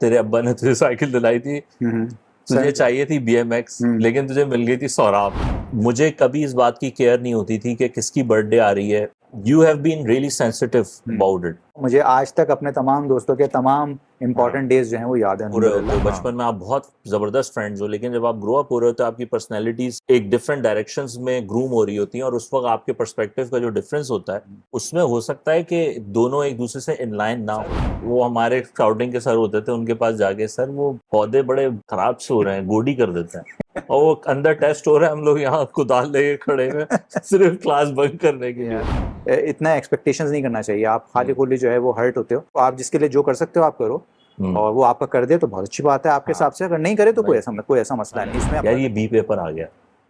तेरे अब्बा ने तुझे साइकिल दिलाई थी, तुझे चाहिए थी BMX, लेकिन तुझे मिल गई थी सौराब। मुझे कभी इस बात की केयर नहीं होती थी कि किसकी बर्थडे आ रही है। You have been really sensitive about it. मुझे आज तक अपने तमाम दोस्तों के तमाम इंपॉर्टेंट डेज जो हैं वो याद है। पूरे होते हो बचपन में आप बहुत जबरदस्त फ्रेंड्स हो, लेकिन जब आप ग्रो अप हो रहे हो तो आपकी पर्सनैलिटीज एक डिफरेंट डायरेक्शंस में ग्रूम हो रही होती हैं, और उस वक्त आपके पर्सपेक्टिव का जो डिफरेंस होता है उसमें हो सकता है कि दोनों एक दूसरे से इनलाइन ना हो। वो हमारे स्काउटिंग के सर होते थे, उनके पास जाके सर वो पौधे बड़े खराब से हो रहे हैं, गोडी कर देते हैं, और वो अंदर टेस्ट हो रहा है, हम लोग यहाँ कुदाल लेके खड़े हैं सिर्फ क्लास बंक करने के लिए। इतना एक्सपेक्टेशंस नहीं करना चाहिए। आप खाली खोली जो है वो हर्ट होते हो, तो आप जिसके लिए जो कर सकते हो आप करो, और वो आपका कर दे तो बहुत अच्छी बात है आपके हिसाब से। अगर नहीं करे तो कोई ऐसा मसला नहीं इसमें। यार ये बी पेपर आ गया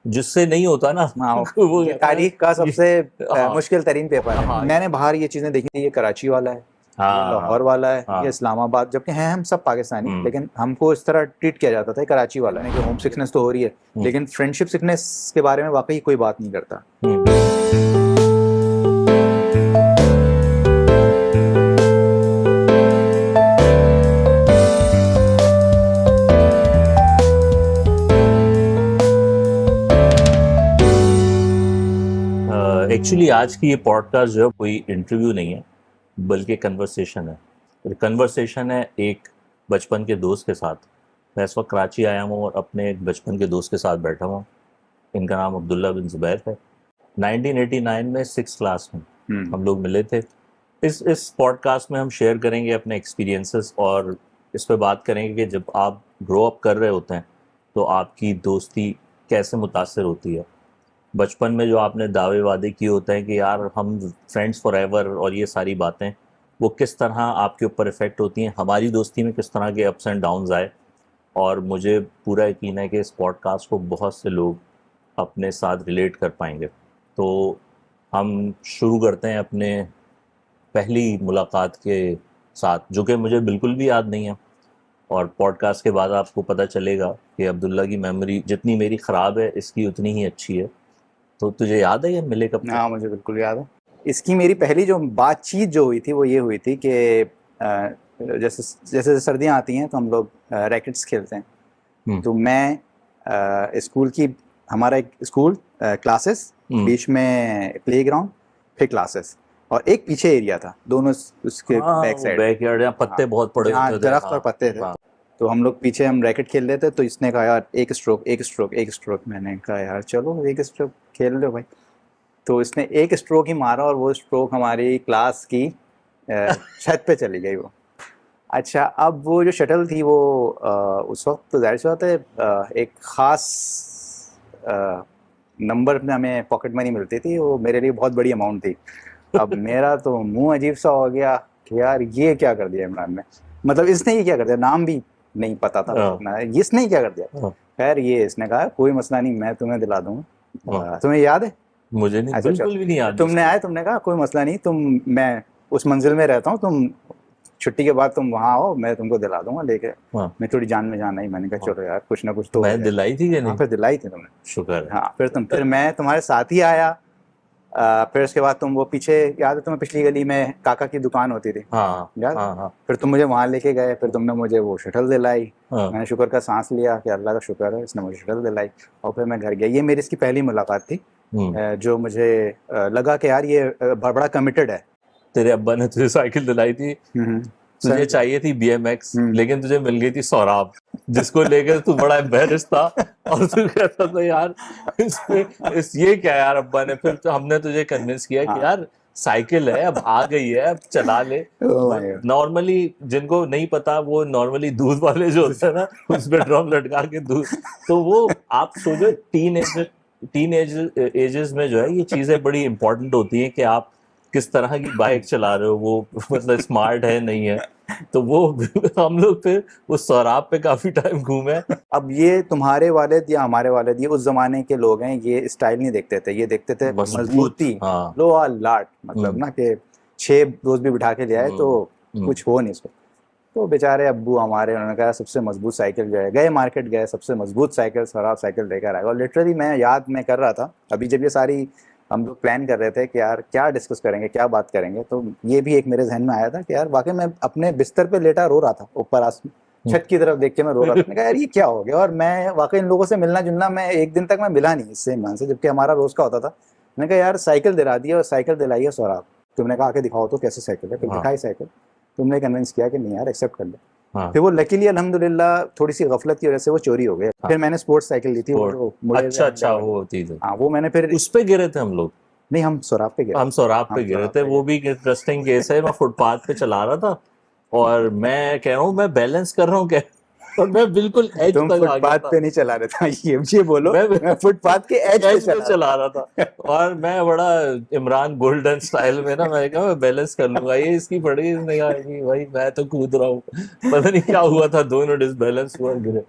जिससे नहीं होता ना वो तारीख का सबसे मुश्किल तरीन पेपर है। मैंने बाहर ये चीजें देखी थी, ये कराची वाला है, ये लाहौर वाला है, ये इस्लामाबाद, जबकि हैं हम सब पाकिस्तानी, लेकिन हमको इस तरह ट्रीट किया जाता था कराची वाला है कि होम सिकनेस तो हो रही है, लेकिन फ्रेंडशिप सिकनेस के बारे में वाकई कोई बात नहीं करता। एक्चुअली आज की ये पॉडकास्ट जो है कोई इंटरव्यू नहीं है, बल्कि कन्वर्सेशन है। कन्वर्सेशन है एक बचपन के दोस्त के साथ। मैं इस वक्त कराची आया हूँ और अपने एक बचपन के दोस्त के साथ बैठा हूँ। इनका नाम अब्दुल्ला बिन ज़ुबैर है। 1989 में 6th क्लास में हम लोग मिले थे। इस पॉडकास्ट में हम शेयर करेंगे अपने एक्सपीरियंसेस, और इस पर बात करेंगे कि जब आप ग्रो अप कर रहे होते हैं तो आपकी दोस्ती कैसे मुतासर होती है। बचपन में जो आपने दावे वादे किए होते हैं कि यार हम फ्रेंड्स फॉर एवर, और ये सारी बातें वो किस तरह आपके ऊपर इफ़ेक्ट होती हैं, हमारी दोस्ती में किस तरह के अप्स एंड डाउन्स आए। और मुझे पूरा यकीन है कि इस पॉडकास्ट को बहुत से लोग अपने साथ रिलेट कर पाएंगे। तो हम शुरू करते हैं अपने पहली मुलाकात के साथ, जो कि मुझे बिल्कुल भी याद नहीं है, और पॉडकास्ट के बाद आपको पता चलेगा कि अब्दुल्ला की मेमोरी जितनी मेरी ख़राब है इसकी उतनी ही अच्छी है। तो तुझे याद है ये मिले कब? हाँ, मुझे बिल्कुल याद है। इसकी मेरी पहली जो बातचीत जो हुई थी वो ये हुई थी कि जैसे जैसे सर्दियाँ आती हैं तो हम लोग रैकेट्स खेलते हैं। तो मैं स्कूल की, हमारा एक स्कूल क्लासेस, बीच में प्लेग्राउंड, फिर क्लासेस, और एक पीछे एरिया था, दोनों उसके बैकयार्ड, जहाँ पत्ते बहुत पड़े होते थे, दरख्त और पत्ते थे। तो हम लोग पीछे हम रैकेट खेल रहे थे, तो इसने कहा यार एक स्ट्रोक एक स्ट्रोक एक स्ट्रोक। मैंने कहा यार चलो एक स्ट्रोक खेल लो भाई। तो इसने एक स्ट्रोक ही मारा और वो स्ट्रोक हमारी क्लास की छत पे चली गई वो। अच्छा, अब वो जो शटल थी वो उस वक्त तो जाहिर सी बात है एक ख़ास नंबर में हमें पॉकेट मनी मिलती थी, वो मेरे लिए बहुत बड़ी अमाउंट थी। अब मेरा तो मुंह अजीब सा हो गया कि यार ये क्या कर दिया इमरान ने, मतलब इसने ये क्या कर दिया, नाम भी नहीं पता था इसने क्या कर दिया। खैर ये इसने कहा कोई मसला नहीं, मैं तुम्हें दिला दूंगा। तुम्हें याद है? मुझे नहीं, बिल्कुल भी नहीं याद। तुमने आए, तुमने कहा कोई मसला नहीं, मैं उस मंजिल में रहता हूँ, तुम छुट्टी के बाद तुम वहाँ आओ, मैं तुमको दिला दूंगा लेके। मैं थोड़ी जान में जान आई, मैंने कहा चलो यार कुछ ना कुछ तो। मैं दिलाई थी कि नहीं? फिर दिलाई थी तुमने, शुक्र। हाँ, फिर मैं तुम्हारे साथ ही आया। फिर उसके बाद तुम वो पीछे, याद है तुम्हें, पिछली गली में काका की दुकान होती थी, याद? फिर तुम मुझे वहाँ लेके गए, फिर तुमने मुझे वो शटल दिलाई। मैंने शुक्र का सांस लिया कि अल्लाह का शुक्र है इसने मुझे शटल दिलाई, और फिर मैं घर गया। ये मेरी इसकी पहली मुलाकात थी, जो मुझे लगा कि यार ये बड़ा कमिटेड है। तेरे अब्बा ने तुझे साइकिल दिलाई थी, तुझे चाहिए थी BMX, लेकिन तुझे मिल गई थी सौराब, जिसको लेकर तू बड़ा एम्बैरेस था, और तू कहता था यार ये क्या यार अब्बा ने। फिर तो हमने तुझे कन्विंस किया कि यार साइकिल है, अब आ गई है, अब चला ले। नॉर्मली जिनको नहीं पता, वो नॉर्मली दूध वाले जो होते हैं ना, उसमें ड्रम लटका के दूध, तो वो आप सोचो टीन एजेस में जो है ये चीज़ें बड़ी इंपॉर्टेंट होती हैं कि आप किस तरह की बाइक चला रहे हो, वो मतलब स्मार्ट है नहीं है। तो वो हम लोग फिर उस सौराब पे काफी टाइम घूमे। अब ये तुम्हारे वालिद या हमारे वालिद, ये उस जमाने के लोग हैं, ये स्टाइल नहीं देखते थे, ये देखते थे मजबूती, लोहा लाट, मतलब ना कि 6 दोस्त भी बिठा के ले आए तो कुछ हो नहीं इसको। तो बेचारे अब्बू हमारे, उन्होंने कहा सबसे मजबूत साइकिल जो है, गए मार्केट गए, सबसे मजबूत साइकिल सौराब साइकिल लेकर आए। और लिटरली मैं कर रहा था अभी जब ये सारी हम लोग प्लान कर रहे थे कि यार क्या डिस्कस करेंगे, क्या बात करेंगे, तो ये भी एक मेरे जहन में आया था कि यार वाकई मैं अपने बिस्तर पे लेटा रो रहा था ऊपर छत की तरफ देख के मैं रो रहा था। मैंने कहा यार ये क्या हो गया, और मैं वाकई इन लोगों से मिलना जुलना, मैं एक दिन तक मैं मिला नहीं इससे ईमान से, जबकि हमारा रोज का होता था। मैंने कहा यार साइकिल दिला दी और साइकिल दिलाई है सौराब, तुमने कहा आके दिखाओ तो कैसे साइकिल है, फिर दिखाई साइकिल, तुमने कन्विंस किया कि नहीं यार एक्सेप्ट कर ले। फिर वो लकीली अल्हम्दुलिल्लाह थोड़ी सी गफलत की वजह से वो चोरी हो गए। फिर मैंने स्पोर्ट्स साइकिल ली थी वो अच्छा वो चीज, हाँ वो मैंने फिर उस पे गिरे थे हम लोग। नहीं हम सौराब पे गिरे, हम सौराब पे गिरे थे, वो भी इंटरेस्टिंग केस है। मैं फुटपाथ पे चला रहा था और मैं कह रहा हूँ मैं बैलेंस कर रहा हूँ क्या, और मैं बिल्कुल एज तुम तक आ गया फुटपाथ था। पे नहीं चला रहा था, ये बोलो, मैं फुटपाथ के एज पे चला रहा था और मैं बड़ा इमरान गोल्डन स्टाइल में ना, मैं कहा मैं बैलेंस कर लूंगा, ये इसकी पड़ी, इसने कहा कि भाई मैं तो कूद रहा हूँ, पता नहीं क्या हुआ था, दोनों डिसबैलेंस हुआ गिरे।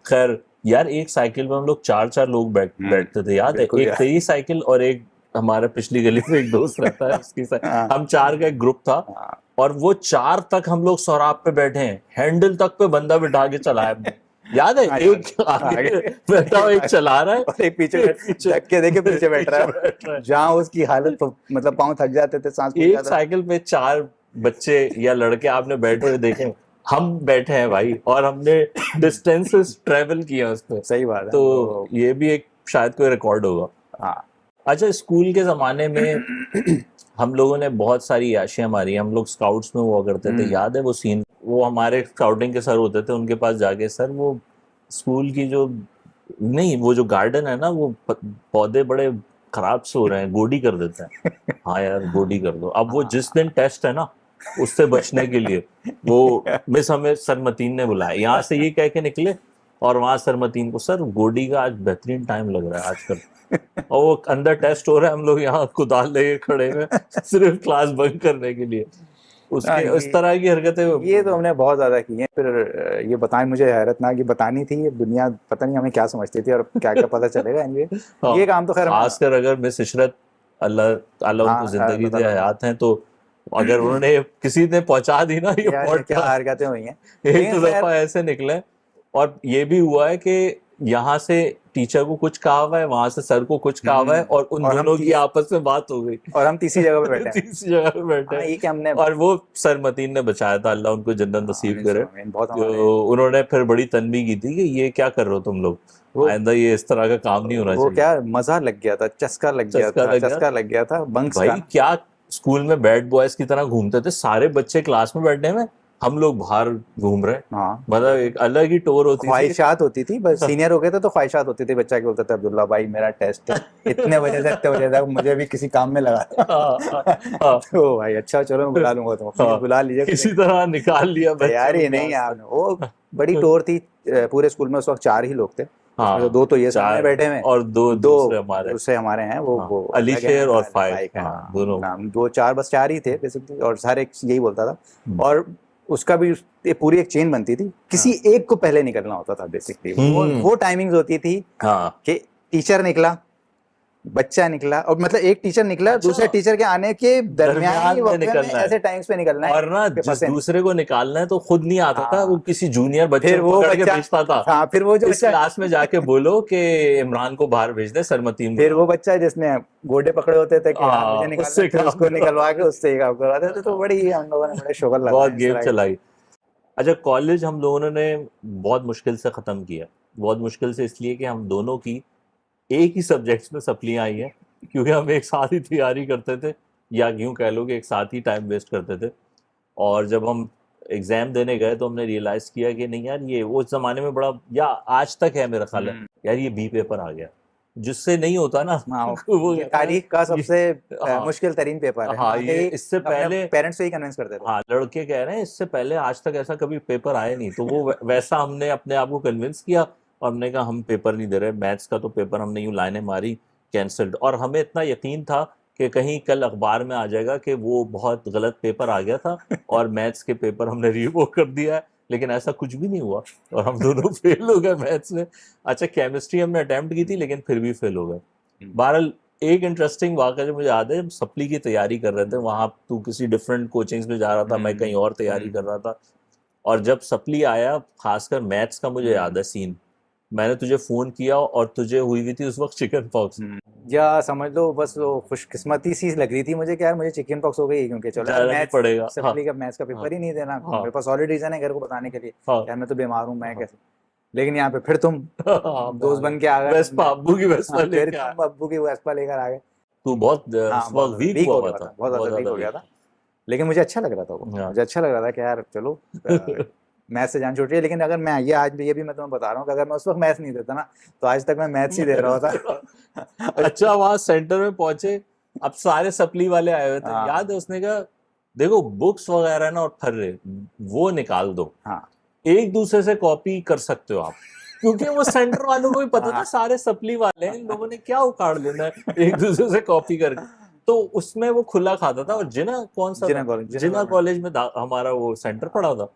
खैर यार एक साइकिल में हम लोग 4-4 लोग बैठते थे, याद है? एक तेरी साइकिल और एक हमारे पिछली गली में एक दोस्त रहता है उसकी हम 4 का एक ग्रुप था, और वो 4 तक हम लोग सौराब पे बैठे हैं, हैंडल तक पे बंदा बिठा के चलाया, याद है? एक आगे बैठा हुआ, एक चला रहा है और एक पीछे धक्के देके पीछे बैठ रहा है, जहाँ उसकी हालत मतलब पाँव थक जाते थे, सांस फूल एक जाता। साइकिल पे 4 बच्चे या लड़के आपने बैठे हुए देखे, हम बैठे हैं भाई, और हमने डिस्टेंसेस ट्रेवल किया उस पे। सही बात है, तो ये भी एक शायद कोई रिकॉर्ड होगा। हाँ। अच्छा, स्कूल के ज़माने में हम लोगों ने बहुत सारी याशियाँ मारी। हम लोग स्काउट्स में हुआ करते थे, याद है वो सीन? वो हमारे स्काउटिंग के सर होते थे, उनके पास जाके, सर वो स्कूल की जो नहीं, वो जो गार्डन है ना, वो पौधे बड़े खराब से हो रहे हैं, गोडी कर देते हैं। हाँ यार गोडी कर दो। अब वो जिस दिन टेस्ट है ना, उससे बचने के लिए वो मिस हमें सरमतीन ने बुलाया, यहाँ से ये कह के निकले, और वहां सरमतीन को, सर गोडी का आज बेहतरीन टाइम लग रहा है आजकल, और वो अंदर टेस्ट हो रहा है, हम लोग यहाँ कुदाल लेके खड़े हैं सिर्फ क्लास बंक करने के लिए। उसके उस तरह की हरकतें ये तो हमने बहुत ज्यादा की हैं। फिर ये बताएं, मुझे हैरत ना कि बतानी थी, ये दुनिया पता नहीं हमें क्या समझती थी और क्या क्या पता चलेगा इनके। ये काम तो खैर खासकर अगर मिस इशरत, अल्लाह उनको जिंदगी दे, हयात हैं, तो अगर उन्होंने किसी ने पहुंचा दी ना ये पॉडकास्ट, क्या हरकतें हुई हैं। एक दफा ऐसे निकले, और ये भी हुआ है कि यहाँ से टीचर को कुछ कहा हुआ है, वहां से सर को कुछ कहा हुआ है, और उन दोनों की आपस में बात हो गई, और हम तीसरी जगह पे बैठे हैं। तीसरी जगह पे बैठे हैं। ये क्या हमने, और वो सर मतीन ने बचाया था, अल्लाह उनको जन्नत नसीब करे। उन्होंने फिर बड़ी तनबीह की थी कि ये क्या कर रहे हो तुम लोग, आइंदा ये इस तरह का काम नहीं होना चाहिए। वो क्या मजा लग गया था, चस्का लग गया था बंक्स का। भाई क्या स्कूल में बैड बॉयज की तरह घूमते थे, सारे बच्चे क्लास में बैठने में, हम लोग बाहर घूम रहे। हाँ, मतलब एक अलग ही टोर होती थी, ख्वाहिशात होती थी। बस सीनियर हो गए थे तो ख्वाहिशात होती थी। बच्चा क्या बोलता था, अब्दुल्ला भाई मेरा टेस्ट है इतने बजे से इतने बजे तक, मुझे भी किसी काम में लगा तो भाई अच्छा चलो मैं बुला लूंगा तुम, बुला लीजिए, किसी तरह निकाल लिया। तैयारी नहीं आपने। वो बड़ी टोर थी पूरे स्कूल में। उस वक्त 4 ही लोग थे, हाँ, 2 तो ये सामने बैठे हैं और दो दूसरे हमारे हैं, वो अली शेर और फाइक, दोनों 2-4 बस 4 ही थे बेसिकली, और हर एक यही बोलता था। और उसका भी पूरी एक चेन बनती थी, किसी एक को पहले निकलना होता था बेसिकली। वो टाइमिंग्स होती थी कि टीचर निकला, बच्चा निकला, और मतलब एक टीचर निकला, दूसरे टीचर के आने के दरमियान ऐसे टाइम्स पे निकलना है। और ना जिस दूसरे को निकालना है तो खुद नहीं आता था, वो किसी जूनियर बच्चे को पकड़ के भेजता था। हाँ, फिर वो जो इस क्लास में जाके बोलो कि इमरान को बाहर भेज दे, सरमतीन। फिर वो बच्चा जिसने गोडे पकड़े होते थे कि मुझे निकालना, उसको निकलवा के उससे काम करवाते थे। तो बड़ी हम लोगों ने बड़े शुगर लगाए, बहुत गेम चलाई। अच्छा, कॉलेज हम लोगों ने बहुत मुश्किल से खत्म किया। बहुत मुश्किल से इसलिए कि हम दोनों की एक ही सब्जेक्ट्स में सप्लियां आई हैं, क्योंकि हम एक साथ ही तैयारी करते थे, या यूँ कह लो कि एक साथ ही टाइम वेस्ट करते थे। और जब हम एग्जाम देने गए तो हमने रियलाइज किया कि नहीं यार, ये वो ज़माने में बड़ा, या आज तक है मेरा ख्याल है यार, ये बी पेपर आ गया, जिससे नहीं होता ना वो तारीख का सबसे मुश्किल तरीन पेपर है। हाँ, ये इससे पहले पेरेंट्स से ही कन्विंस करते थे। हाँ, लड़के कह रहे हैं इससे पहले आज तक ऐसा कभी पेपर आया नहीं, तो वो वैसा हमने अपने आप को कन्विंस किया, और हमने कहा हम पेपर नहीं दे रहे। मैथ्स का तो पेपर हमने यूँ लाइनें मारी, कैंसल्ड। और हमें इतना यकीन था कि कहीं कल अखबार में आ जाएगा कि वो बहुत गलत पेपर आ गया था और मैथ्स के पेपर हमने रिवोक कर दिया है, लेकिन ऐसा कुछ भी नहीं हुआ और हम दोनों फेल हो गए मैथ्स में। अच्छा, केमिस्ट्री हमने अटेम्प्ट की थी लेकिन फिर भी फेल हो गए। बहरहाल एक इंटरेस्टिंग वाक़या जो मुझे याद है, सप्ली की तैयारी कर रहे थे, वहाँ तू किसी डिफरेंट कोचिंग्स में जा रहा था, मैं कहीं और तैयारी कर रहा था, और जब सप्ली आया, खासकर मैथ्स का मुझे याद है सीन, मैंने तुझे फ़ोन किया और तुझे हुई थी उस वक्त चिकन पॉक्स। या समझ लो बस वो खुशकिस्मती सी लग रही थी मुझे कि यार मुझे चिकन पॉक्स हो गई, क्योंकि चलो जाना नहीं मैथ्स पड़ेगा। सप्ली का मैथ्स का पेपर ही नहीं देना, हाँ। मेरे पास ऑलरेडी रीजन है घर को बताने के लिए हाँ। यार मैं तो बीमार हूँ, मैं हाँ। कैसे। लेकिन यहाँ पे फिर तुम हाँ, मैं आ दोस्त गया बन के आ गए, वेस्पा, अब्बू की वेस्पा हाँ, फिर लेके आया। तुम अब्बू की वेस्पा लेकर आ गए। तू बहुत हाँ उस बहुत वक्त ज्यादा वीक वीक हुआ हो हुआ गया था, था, बहुत बहुत ज्यादा वीक ज्यादा हो गया वीक था। लेकिन मुझे अच्छा लग रहा था वो, था। मुझे अच्छा लग रहा था कि यार चलो मैथ्स से जान छूट रही है। लेकिन अगर मैं ये आज भी, ये भी मैं तुम्हें बता रहा हूँ कि अगर मैं उस वक्त मैथ्स नहीं देता ना तो आज तक मैं मैथ्स ही दे रहा होता। अच्छा, वहां सेंटर में पहुंचे, अब सारे सप्ली वाले आए हुए थे, हाँ याद है उसने कहा देखो बुक्स वगैरह ना और फर्रे वो निकाल दो, हाँ एक दूसरे से कॉपी कर सकते हो आप, क्योंकि वो सेंटर वालों को भी पता था हाँ। सारे सप्ली वाले हैं, इन लोगों ने क्या उखाड़ लेना है एक दूसरे से कॉपी करके। तो उसमें वो खुला खाता था। और जिना कौन सा था, जिना कॉलेज में हमारा वो सेंटर पड़ा था।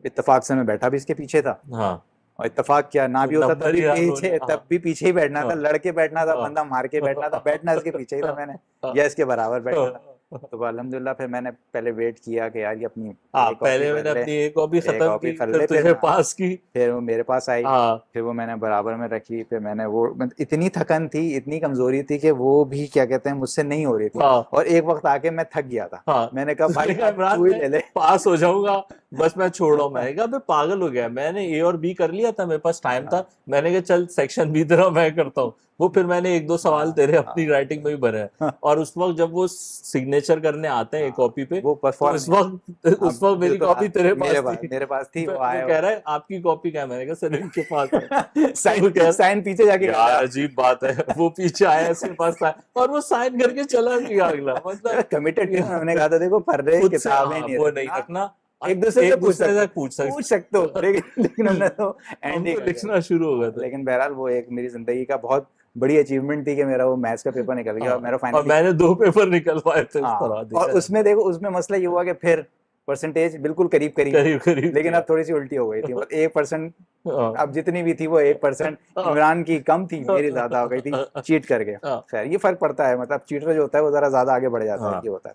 इत्तेफाक से मैं बैठा भी इसके पीछे था, हाँ, और इत्तेफाक क्या ना तो भी होता नंबर ही याद हो गया। तब भी पीछे ही बैठना था, हाँ, लड़के बैठना था, हाँ, बंदा मार के बैठना था, बैठना इसके पीछे ही था मैंने, या इसके बराबर बैठना था। हाँ। तो अल्हम्दुलिल्लाह फिर मैंने पहले वेट किया कि यार ये अपनी हाँ, एक कॉपी पहले कर मैंने ले, अपनी एक कॉपी एक खत्म कॉपी की, कर फिर ले, तुझे पास की। फिर वो मेरे पास आई, हाँ, फिर वो मैंने बराबर में रखी, फिर मैंने वो इतनी थकन थी, इतनी कमजोरी थी कि वो भी क्या कहते हैं मुझसे नहीं हो रही थी। हाँ, और एक वक्त आके मैं थक गया था, हाँ। मैंने कहा उसने भाई कहा अब इमरान तू ही मैं ले ले। पास हो जाऊंगा, बस मैं छोड़ रहा हूँ। मैंने कहा मैं पागल हो गया, मैंने ए और बी कर लिया था, मेरे पास टाइम था, मैंने कहा चल सेक्शन बी तेरा मैं करता हूँ। वो फिर मैंने एक दो सवाल तेरे अपनी राइटिंग में भी भरे हैं। और उस वक्त जब वो सिग्नेचर करने आते हैं एक कॉपी पे, वो तो परफॉर्म उस वक्त मेरी कॉपी तेरे पास थी। मेरे पास थी, वो वो आया कह रहा है आपकी कॉपी क्या है, मैंने कहा सर इनके पास है। वो कह साइन रहा साइन पीछे जाके कर यार रहा। अजीब बात है, वो पीछे आया इसके पास साइन, और वो साइन करके चला भी गया अगला, मतलब कमिटेड थे, उन्होंने कहा था देखो फर्रे खुद से किताबें हाँ नहीं वो नहीं रखना, रखना, एक दूसरे से एक दूसरे से पूछ पूछ सकते हो, लेकिन हमने तो हम एंड ही तो कर दिया। लिखना शुरू हो गए थे। लेकिन बहरहाल वो एक मेरी जिंदगी का बहुत बड़ी अचीवमेंट थी कि मेरा वो मैथ्स का पेपर निकल गया, और मेरा और फाइनली। मैंने 2 पेपर निकलवाए थे उस हाँ, तरह, और देखा उसमें देखो उसमें मसला ये हुआ कि फिर परसेंटेज बिल्कुल करीब करीब, करीब करीब लेकिन किया। अब थोड़ी सी उल्टी हो गई थी, मतलब 1%, हाँ, अब जितनी भी थी वो 1% इमरान की कम थी, मेरी ज्यादा हो गई थी चीट करके। हाँ, खैर ये फर्क पड़ता है, मतलब चीटर जो होता है वो जरा ज्यादा आगे बढ़ जाता है, हाँ। ये होता है।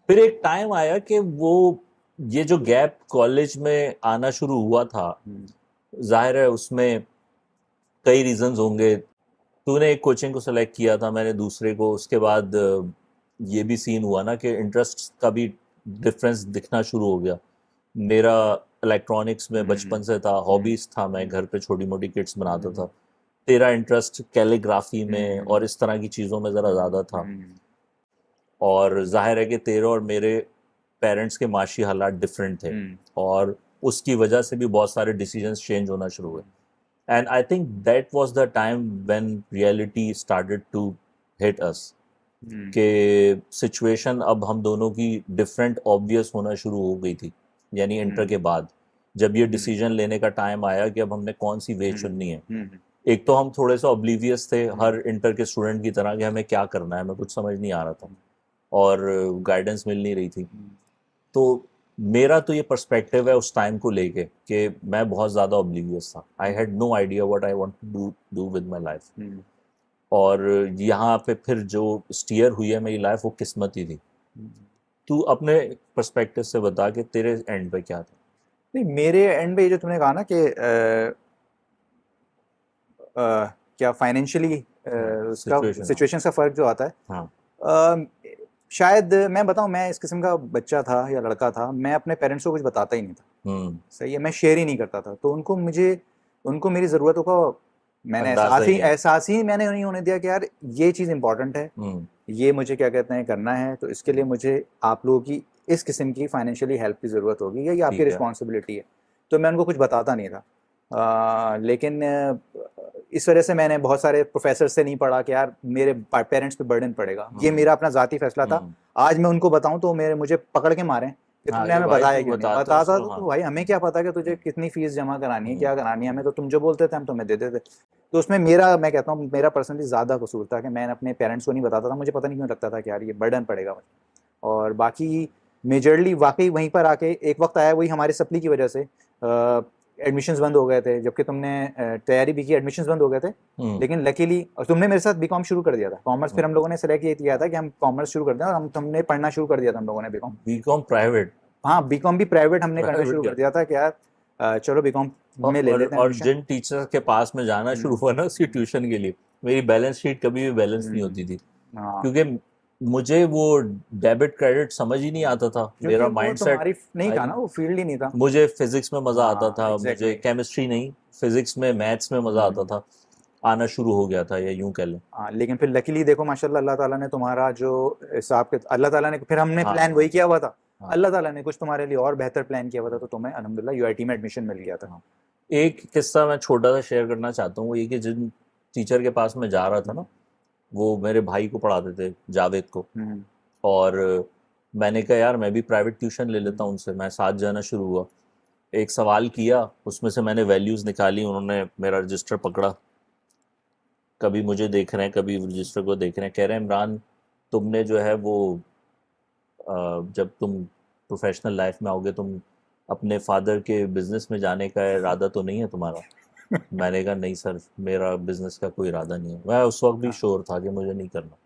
फिर एक टाइम आया कि वो ये जो गैप कॉलेज में आना शुरू हुआ था, जाहिर है उसमें कई रीजंस होंगे। तूने एक कोचिंग को सेलेक्ट किया था, मैंने दूसरे को, उसके बाद ये भी सीन हुआ ना कि इंटरेस्ट का भी डिफरेंस दिखना शुरू हो गया। मेरा इलेक्ट्रॉनिक्स में बचपन से था, हॉबीज था, मैं घर पे छोटी मोटी किट्स बनाता था। तेरा इंटरेस्ट कैलीग्राफी में और इस तरह की चीज़ों में ज़रा ज़्यादा था। और जाहिर है कि तेरे और मेरे पेरेंट्स के माशी हालात डिफरेंट थे, और उसकी वजह से भी बहुत सारे डिसीजंस चेंज होना शुरू हुए। And I think that was the time when reality started to hit us, कि सिचुएशन अब हम दोनों की डिफरेंट ऑब्वियस होना शुरू हो गई थी। यानी इंटर के बाद जब ये डिसीजन लेने का टाइम आया कि अब हमने कौन सी वे चुननी है। एक तो हम थोड़े से ऑब्लिवियस थे हर इंटर के स्टूडेंट की तरह कि हमें क्या करना है, हमें कुछ समझ नहीं आ रहा था और गाइडेंस मिल नहीं रही थी। तो मेरा तो ये पर्सपेक्टिव है उस टाइम को लेके कि मैं बहुत ज़्यादा ऑब्लिवियस था। I had no idea what I want to do with my life. और यहाँ पे फिर जो स्टीयर हुई है मेरी लाइफ वो किस्मत ही थी। तू अपने पर्सपेक्टिव से बता कि तेरे एंड पे क्या था। नहीं, मेरे एंड पे ये जो तुमने कहा ना कि क्या फाइनेंशियली उसका सिचुएशन का फर्क जो आता है, हाँ। शायद मैं बताऊं, मैं इस किस्म का बच्चा था या लड़का था, मैं अपने पेरेंट्स को कुछ बताता ही नहीं था। सही है, मैं शेयर ही नहीं करता था, तो उनको मेरी ज़रूरतों का मैंने एहसास ही मैंने नहीं होने दिया कि यार ये चीज़ इंपॉर्टेंट है, ये मुझे क्या कहते हैं करना है, तो इसके लिए मुझे आप लोगों की इस किस्म की फाइनेंशियली हेल्प की ज़रूरत होगी, या ये आपकी रिस्पॉन्सिबिलिटी है। तो मैं उनको कुछ बताता नहीं था। लेकिन इस वजह से मैंने बहुत सारे प्रोफेसर से नहीं पढ़ा कि यार मेरे पेरेंट्स पे बर्डन पड़ेगा, ये मेरा अपना ज़ाती फैसला था। आज मैं उनको बताऊं तो मुझे पकड़ के मारें कि तुमने हमें बताया क्यों नहीं। बताता तो भाई हमें क्या पता कि तुझे कितनी फीस जमा करानी है, क्या करानी है, हमें तो तुम जो बोलते थे हम तुम्हें दे देते। तो उसमें मैं कहता हूँ मेरा पर्सनली ज़्यादा कसूर था कि मैं अपने पेरेंट्स को नहीं बताता था, मुझे पता नहीं क्यों लगता था कि यार ये बर्डन पड़ेगा मुझे। और बाकी मेजरली वाकई वहीं पर आके एक वक्त आया, वही हमारे सप्ली की वजह से एडमिशन्स बंद हो गए थे, जबकि तुमने तैयारी भी की, एडमिशन्स बंद हो गए थे। लेकिन लकीली और तुमने मेरे साथ बीकॉम शुरू कर दिया था, कॉमर्स फिर हम लोगों ने सेलेक्ट ये किया था कि हम कॉमर्स शुरू कर दें, और हमने पढ़ना शुरू कर दिया था हम लोगों ने बीकॉम प्राइवेट। हाँ, बीकॉम भी प्राइवेट हमने करना शुरू कर दिया था कि यार चलो बीकॉम में ले लेते हैं और एडमिशन। जिन टीचर के पास में जाना शुरू हुआ ना उसकी ट्यूशन के लिए, मेरी बैलेंस शीट कभी भी बैलेंस नहीं होती थी, हाँ, क्योंकि मुझे वो डेबिट क्रेडिट समझ ही नहीं आता था। क्योंकि मेरा वो माइंडसेट तुम्हारी नहीं था ना, वो फील्ड ही नहीं था। मुझे फिजिक्स में मजा आता हाँ था, मुझे एग्जैक्टली। केमिस्ट्री नहीं, फिजिक्स में मैथ्स में मजा आता था, आना शुरू हो गया था, या यूं कह लें। हाँ, लेकिन फिर लकीली देखो माशाल्लाह अल्लाह ताला ने तुम्हारा जो हिसाब के अल्लाह ताला ने फिर हमने हाँ प्लान वही किया हुआ था, हाँ अल्लाह ताला ने कुछ तुम्हारे लिए और बेहतर प्लान किया हुआ था, तो तुम्हें अल्हम्दुलिल्लाह यूआईटी में एडमिशन मिल गया था। हाँ। एक किस्सा मैं छोटा सा शेयर करना चाहता हूँ, वो ये कि जिन टीचर के पास मैं जा रहा था ना, वो मेरे भाई को पढ़ाते थे, जावेद को, और मैंने कहा यार मैं भी प्राइवेट ट्यूशन ले लेता हूँ उनसे, मैं साथ जाना शुरू हुआ। एक सवाल किया, उसमें से मैंने वैल्यूज़ निकाली, उन्होंने मेरा रजिस्टर पकड़ा, कभी मुझे देख रहे हैं कभी रजिस्टर को देख रहे हैं, कह रहे हैं इमरान तुमने जो है वो जब तुम प्रोफेशनल लाइफ में आओगे, तुम अपने फादर के बिजनेस में जाने का इरादा तो नहीं है तुम्हारा? मैंने कहा नहीं सर, मेरा बिजनेस का कोई इरादा नहीं है। मैं उस वक्त भी श्योर था कि मुझे नहीं करना।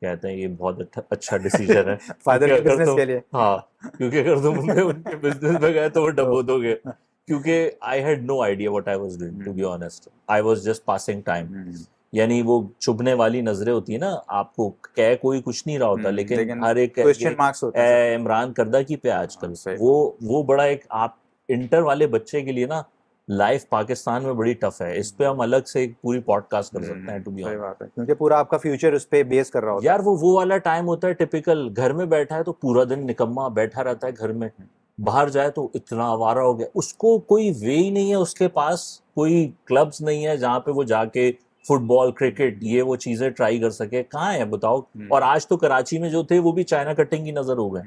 कहते हैं ये बहुत अच्छा डिसीजन है फादर क्योंकि के अगर बिजनेस तुम, के लिए। हाँ, क्योंकि अगर तुम उनके बिजनेस में गए तो वो डबो दोगे, क्योंकि I had no idea what I was doing, to be honest. I was just passing time. यानी वो चुभने वाली नजरें होती है ना, आपको कह कोई कुछ नहीं रहा होता, लेकिन हर एक क्वेश्चन मार्क्स होते हैं सब। इमरान करदा की पे आजकल सही वो बड़ा एक, आप इंटर वाले बच्चे के लिए ना लाइफ पाकिस्तान में बड़ी टफ है। इस पे हम अलग से एक पूरी पॉडकास्ट कर सकते हैं, टू बी सही ऑनेस्ट। बात है, क्योंकि पूरा आपका फ्यूचर उस पे बेस कर रहा होता यार वो वाला टाइम होता है टिपिकल, घर में बैठा है तो पूरा दिन निकम्मा बैठा रहता है घर में, बाहर जाए तो इतना आवारा हो गया, उसको कोई वे ही नहीं है, उसके पास कोई क्लब्स नहीं है जहाँ पे वो जाके फुटबॉल क्रिकेट ये वो चीजें ट्राई कर सके, कहाँ है बताओ। और आज तो कराची में जो थे वो भी चाइना कटिंग की नजर हो गए।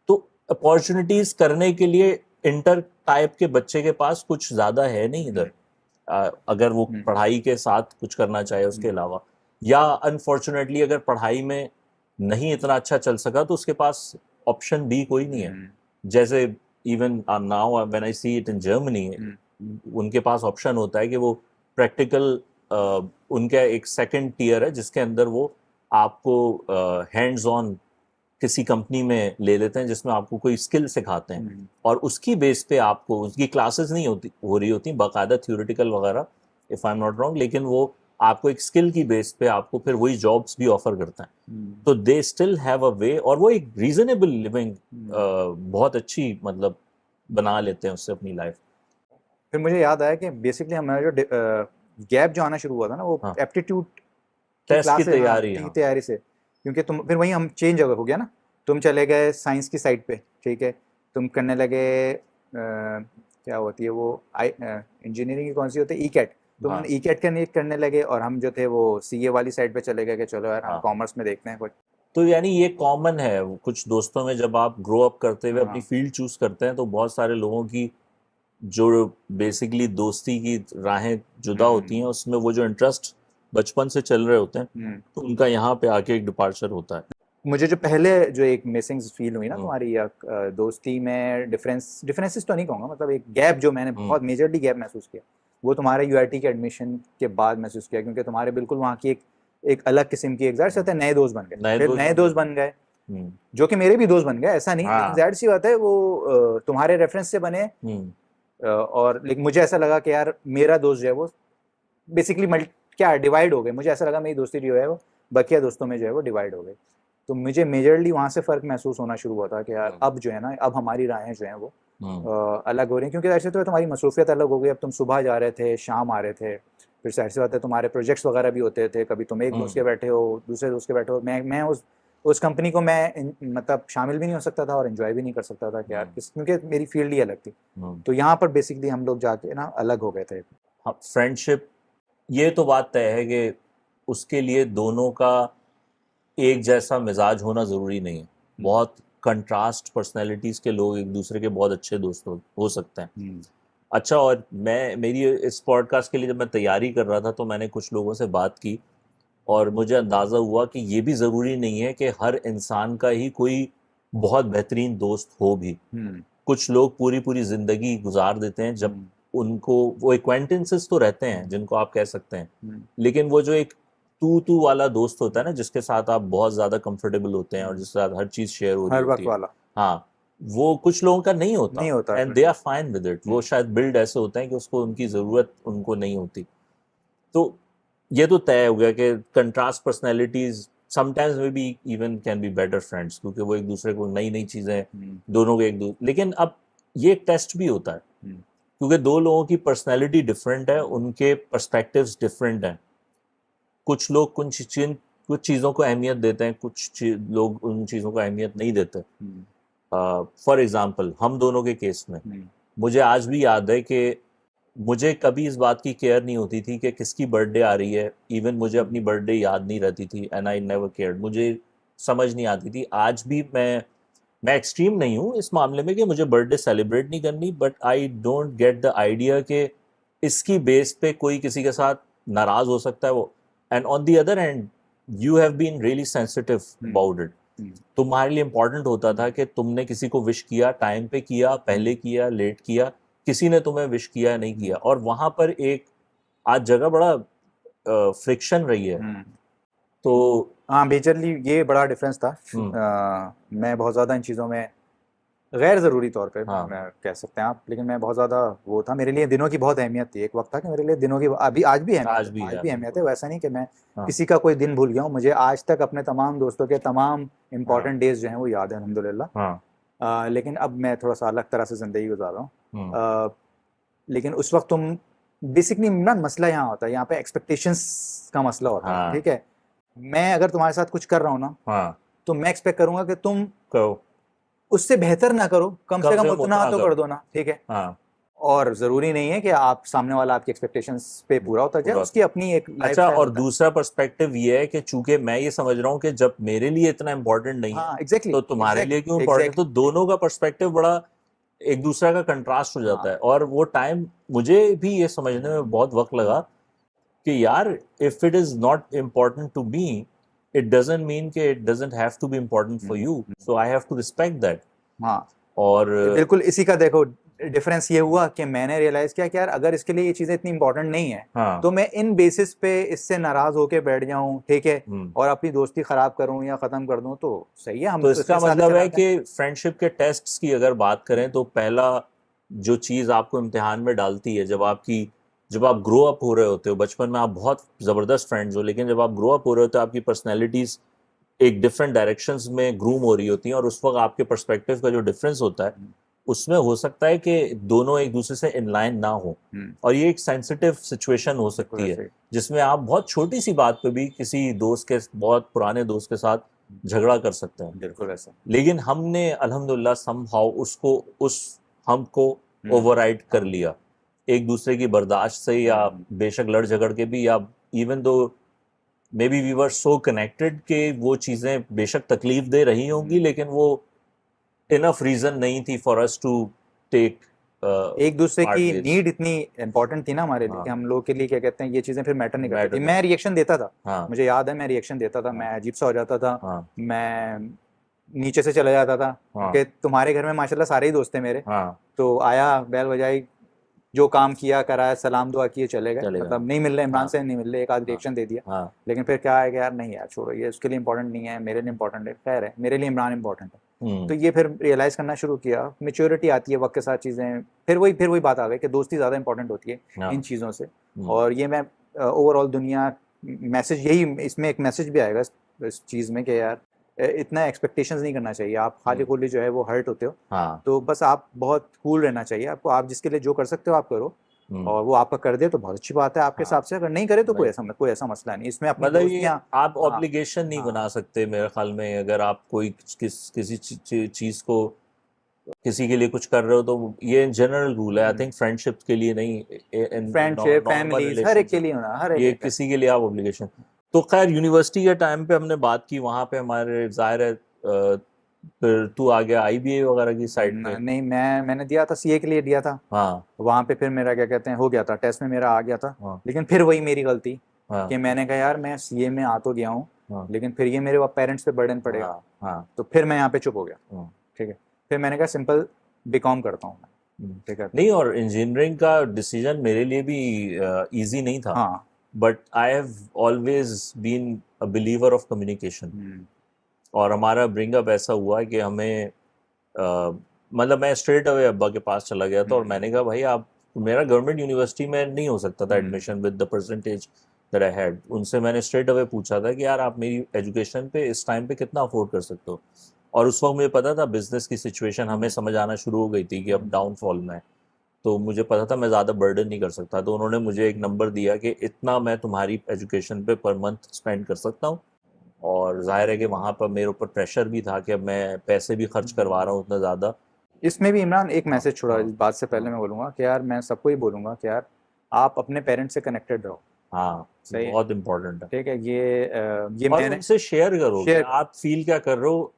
तो अपॉर्चुनिटीज करने के लिए इंटर टाइप के बच्चे के पास कुछ ज्यादा है नहीं इधर, अगर वो पढ़ाई के साथ कुछ करना चाहे उसके अलावा, या अनफॉर्चुनेटली अगर पढ़ाई में नहीं इतना अच्छा चल सका तो उसके पास ऑप्शन बी कोई नहीं है। जैसे even now when I see it in Germany, उनके पास ऑप्शन होता है कि वो प्रैक्टिकल, उनका एक सेकंड टियर है जिसके अंदर वो आपको हैंड्स ऑन किसी कंपनी में ले लेते हैं जिसमें आपको कोई स्किल सिखाते हैं, और उसकी बेस पे आपको, उसकी क्लासेस नहीं हो रही होती बाकायदा थ्योरेटिकल वगैरह, if I am not wrong, लेकिन वो आपको एक स्किल की बेस पे आपको फिर वही जॉब्स भी ऑफर करता है। तो दे स्टिल हैव अ वे, और वो एक रीजनेबल लिविंग बहुत अच्छी मतलब बना लेते हैं उससे अपनी लाइफ। फिर मुझे याद आया कि बेसिकली हमारा जो गैप जो आना शुरू हुआ था ना, वो एप्टीट्यूड टेस्ट की तैयारी से, क्योंकि तुम फिर वहीं हम चेंज हो गया ना, तुम चले गए साइंस की साइड पे, ठीक है, तुम करने लगे क्या होती है वो इंजीनियरिंग की कौन सी होती है, ई कैट, तुम ई कैट करने लगे, और हम जो थे वो सीए वाली साइड पे चले गए कि चलो यार हम कॉमर्स में देखते हैं कुछ। तो यानी ये कॉमन है कुछ दोस्तों में, जब आप ग्रो अप करते हुए अपनी फील्ड चूज करते हैं तो बहुत सारे लोगों की जो बेसिकली दोस्ती की राहें जुदा होती हैं, उसमें वो जो इंटरेस्ट बचपन से चल रहे होते हैं तो उनका यहाँ पे आके एक डिपार्चर होता है। मुझे जो पहले जो एक मिसिंग फील हुई ना तुम्हारी या दोस्ती में, डिफरेंसेस तो नहीं कहूँगा, मतलब एक गैप जो मैंने बहुत मेजरली गैप महसूस किया, वो तुम्हारे यूआईटी के एडमिशन के बाद महसूस किया, क्योंकि तुम्हारे बिल्कुल वहाँ की एक अलग किस्म की, एक जाहिर सी बात है नए दोस्त बन गए, फिर नए दोस्त बन गए जो कि मेरे भी दोस्त बन गए, ऐसा नहीं, लेकिन जाहिर सी बात है वो तुम्हारे रेफरेंस से बने, और लेकिन मुझे ऐसा लगा कि यार मेरा दोस्त जो है वो बेसिकली क्या डिवाइड हो गए, मुझे ऐसा लगा मेरी दोस्ती जो है वो बकिया दोस्तों में जो है वो डिवाइड हो गई। तो मुझे मेजरली वहाँ से फ़र्क महसूस होना शुरू हुआ था कि यार अब जो है ना, अब हमारी राहें जो हैं वो अलग हो रही हैं, क्योंकि ऐसे तो तुम्हारी मसरूफियत अलग हो गई, अब तुम सुबह जा रहे थे शाम आ रहे थे, फिर जाहिर सी बात है तुम्हारे प्रोजेक्ट्स वगैरह भी होते थे, कभी तुम एक दोस्त के बैठे हो, दूसरे दोस्त के बैठे हो, मैं उस कंपनी को मैं मतलब शामिल भी नहीं हो सकता था और एंजॉय भी नहीं कर सकता था कि यार क्योंकि मेरी फील्ड ही अलग थी। तो यहाँ पर बेसिकली हम लोग जाके ना अलग हो गए थे। हाँ, फ्रेंडशिप ये तो बात तय है कि उसके लिए दोनों का एक जैसा मिजाज होना ज़रूरी नहीं है। बहुत कंट्रास्ट पर्सनैलिटीज़ के लोग एक दूसरे के बहुत अच्छे दोस्त हो सकते हैं। अच्छा, और मेरी इस पॉडकास्ट के लिए जब मैं तैयारी कर रहा था तो मैंने कुछ लोगों से बात की और मुझे अंदाज़ा हुआ कि ये भी ज़रूरी नहीं है कि हर इंसान का ही कोई बहुत बेहतरीन दोस्त हो भी। कुछ लोग पूरी पूरी ज़िंदगी गुजार देते हैं जब उनको वो एक्वेंटेंसेस तो रहते हैं जिनको आप कह सकते हैं, लेकिन वो जो एक तू वाला दोस्त होता है ना, जिसके साथ आप बहुत ज़्यादा कंफर्टेबल होते हैं और जिसके साथ हर चीज़ शेयर हो रही होती है, हाँ, वो कुछ लोगों का नहीं नहीं होता and they are fine with it. वो शायद बिल्ड ऐसे होते हैं कि उसको उनकी ज़रूरत उनको नहीं होती। तो ये तो तय हो गया कि contrast personalities sometimes may be even can be better friends, क्योंकि वो एक दूसरे को नई नई चीज़ें दोनों के एक दूसरे। लेकिन अब ये एक टेस्ट भी होता है, क्योंकि दो लोगों की पर्सनैलिटी डिफरेंट है, उनके पर्सपेक्टिव्स डिफरेंट हैं। कुछ लोग कुछ चीज़ों को अहमियत देते हैं, लोग उन चीज़ों को अहमियत नहीं देते। फॉर एग्जाम्पल हम दोनों के केस में मुझे आज भी याद है कि मुझे कभी इस बात की केयर नहीं होती थी कि किसकी बर्थडे आ रही है। इवन मुझे अपनी बर्थडे याद नहीं रहती थी एंड आई नेवर केयर्ड, मुझे समझ नहीं आती थी। आज भी मैं एक्सट्रीम नहीं हूँ इस मामले में कि मुझे बर्थडे सेलिब्रेट नहीं करनी, but I don't get the idea कि इसकी बेस पे कोई किसी के साथ नाराज हो सकता है वो। And on the other hand you have been really sensitive about it. तुम्हारे लिए इंपॉर्टेंट होता था कि तुमने किसी को विश किया, टाइम पे किया, पहले किया, लेट किया, किसी ने तुम्हें विश किया नहीं किया। और वहां पर एक आज जगह बड़ा फ्रिक्शन रही है। तो हाँ मेजरली ये बड़ा डिफरेंस था। मैं बहुत ज़्यादा इन चीज़ों में गैर ज़रूरी तौर पे मैं कह सकते हैं आप, लेकिन मैं बहुत ज़्यादा वो था। मेरे लिए दिनों की बहुत अहमियत थी। एक वक्त था कि मेरे लिए दिनों की अभी आज भी अहमियत है। वैसा नहीं कि मैं किसी का कोई दिन भूल गया हूँ। मुझे आज तक अपने तमाम दोस्तों के तमाम इम्पोर्टेंट डेज जो हैं वो याद है अल्हम्दुलिल्लाह। लेकिन अब मैं थोड़ा सा अलग तरह से ज़िंदगी गुजार रहा हूँ। लेकिन उस वक्त तुम बेसिकली ना, मसला यहाँ होता है, यहाँ पे एक्सपेक्टेशंस का मसला होता है। ठीक है, मैं अगर तुम्हारे साथ कुछ कर रहा हूँ ना, तो मैं एक्सपेक्ट करूंगा कि तुम करो, उससे बेहतर ना करो, कम से कम उतना तो कर दो ना। ठीक है, और जरूरी नहीं है कि आप सामने वाला आपकी एक्सपेक्टेशंस पे पूरा होता जाए, उसकी अपनी एक लाइफ। अच्छा, और दूसरा पर्सपेक्टिव ये है कि चूंकि मैं ये समझ रहा हूँ कि जब मेरे लिए इतना इम्पोर्टेंट नहीं है, exactly, तो तुम्हारे लिए क्यों इम्पोर्टेंट? तो दोनों का पर्सपेक्टिव बड़ा एक दूसरा का कंट्रास्ट हो जाता है। और वो टाइम मुझे भी ये समझने में बहुत वक्त लगा कि यार if it is not important to me, it doesn't mean कि it doesn't have to be important for you, so I have to respect that. और बिल्कुल इसी का देखो डिफरेंस ये हुआ कि मैंने रियलाइज किया कि यार अगर इसके लिए ये चीजें इतनी इंपॉर्टेंट नहीं है, तो मैं इन बेसिस पे इससे नाराज होके बैठ जाऊं, ठीक है, और अपनी दोस्ती खराब करूं या खत्म कर दूं, तो सही है। हम तो इसका मतलब है कि फ्रेंडशिप के टेस्ट्स की अगर बात करें, तो पहला जो चीज आपको इम्तिहान में डालती है, जब आप ग्रो अप हो रहे होते हो, बचपन में आप बहुत जबरदस्त फ्रेंड्स हो, लेकिन जब आप ग्रो अप हो रहे होते हो, आपकी पर्सनैलिटीज एक डिफरेंट डायरेक्शंस में ग्रूम हो रही होती हैं, और उस वक्त आपके पर्सपेक्टिव का जो डिफरेंस होता है, उसमें हो सकता है कि दोनों एक दूसरे से इन लाइन ना हो, और ये एक सेंसिटिव सिचुएशन हो सकती है जिसमें आप बहुत छोटी सी बात पे भी किसी दोस्त के, बहुत पुराने दोस्त के साथ झगड़ा कर सकते हैं। बिल्कुल ऐसा। लेकिन हमने अल्हम्दुलिल्लाह समहाउ हमको ओवरराइड कर लिया एक दूसरे की बर्दाश्त से, या बेशक लड़ झगड़ के भी, या even though maybe we were so connected कि वो चीज़ें बेशक तकलीफ दे रही होंगी, लेकिन वो इनफ रीजन नहीं थी फॉर अस टू टेक एक दूसरे की नीड इतनी इंपॉर्टेंट थी ना हमारे लिए कि हम लोग के लिए क्या कहते हैं, ये चीजें फिर मैटर नहीं करती थी। मैं रिएक्शन देता था, मुझे याद है मैं रिएक्शन देता था, मैं अजीब सा हो जाता था, मैं नीचे से चला जाता था कि तुम्हारे घर में माशाल्लाह सारे ही दोस्त थे मेरे, तो आया बैल बजाई, जो काम किया कराया, सलाम दुआ किए, चले गए। मतलब नहीं मिल रहे इमरान से, नहीं मिल रहे, एक आध रिएक्शन दे दिया। लेकिन फिर क्या है कि यार नहीं यार छोड़ो, ये उसके लिए इंपॉर्टेंट नहीं है, मेरे लिए इंपॉर्टेंट है, खैर है, मेरे लिए इमरान इंपॉर्टेंट है। तो ये फिर रियलाइज करना शुरू किया, मेच्योरिटी आती है वक्त के साथ, चीज़ें फिर वही बात आ गई कि दोस्ती ज़्यादा इंपॉर्टेंट होती है इन चीज़ों से। और ये मैं ओवरऑल दुनिया मैसेज, यही इसमें एक मैसेज भी आएगा इस चीज़ में कि यार इतना एक्सपेक्टेशंस नहीं करना चाहिए। आप खाली खुली जो है वो हर्ट होते हो, तो बस आप बहुत कूल रहना चाहिए आपको। आप जिसके लिए जो कर सकते हो आप करो, और वो आपका कर दे तो बहुत अच्छी बात है आपके हिसाब से। अगर नहीं करे तो कोई ऐसा मसला नहीं इसमें। अपनी मतलब आप ऑब्लिगेशन नहीं बना सकते मेरे ख्याल में। अगर आप कोई किसी चीज़ को किसी के लिए कुछ कर रहे हो, तो ये जनरल रूल है, आई थिंक फ्रेंडशिप के लिए नहीं, फ्रेंडशिप फैमिली हर एक के लिए होना, हर ये किसी के लिए आप ऑब्लिगेशन। तो खैर यूनिवर्सिटी के टाइम पे हमने बात की, वहाँ पे हमारे जाहिर है फिर तू आ गया IBA वगैरह की साइड पे। नहीं, मैंने दिया था CA के लिए दिया था। वहाँ पे फिर मेरा क्या कहते हैं हो गया था, टेस्ट में मेरा आ गया था। लेकिन फिर वही मेरी गलती कि मैंने कहा यार मैं CA में आ तो गया हूँ, लेकिन फिर ये मेरे पेरेंट्स पे बर्डन पड़ेगा। तो फिर मैं यहाँ पे चुप हो गया। ठीक है, फिर मैंने कहा सिंपल BCom करता हूँ। ठीक है, नहीं, और इंजीनियरिंग का डिसीजन मेरे लिए भी इजी नहीं था, but I have always been a believer of communication. और हमारा ब्रिंगअप ऐसा हुआ कि हमें मतलब मैं स्ट्रेट अवे अब्बा के पास चला गया था और मैंने कहा भाई आप, मेरा गवर्नमेंट यूनिवर्सिटी में नहीं हो सकता था admission with the percentage that I had. उनसे मैंने स्ट्रेट अवे पूछा था कि यार आप मेरी एजुकेशन पे इस टाइम पे कितना अफोर्ड कर सकते हो। और उस वक्त मुझे पता था बिजनेस की सिचुएशन हमें समझ आना शुरू हो गई थी कि अब डाउनफॉल में है, तो मुझे पता था मैं ज़्यादा बर्डन नहीं कर सकता। तो उन्होंने मुझे एक नंबर दिया कि इतना मैं तुम्हारी एजुकेशन पे पर मंथ स्पेंड कर सकता हूँ। और जाहिर है कि वहाँ पर मेरे ऊपर प्रेशर भी था कि अब मैं पैसे भी खर्च करवा रहा हूँ उतना ज़्यादा। इसमें भी इमरान एक हाँ, मैसेज छोड़ा इस बात से पहले हाँ, मैं बोलूँगा कि यार मैं सबको ही बोलूँगा कि यार आप अपने पेरेंट्स से कनेक्टेड रहो। हाँ, सही है, बहुत इम्पोर्टेंट है। ठीक है, ये और मैंने उनसे शेयर करो कि शेयर आप फील क्या कर रहे हो।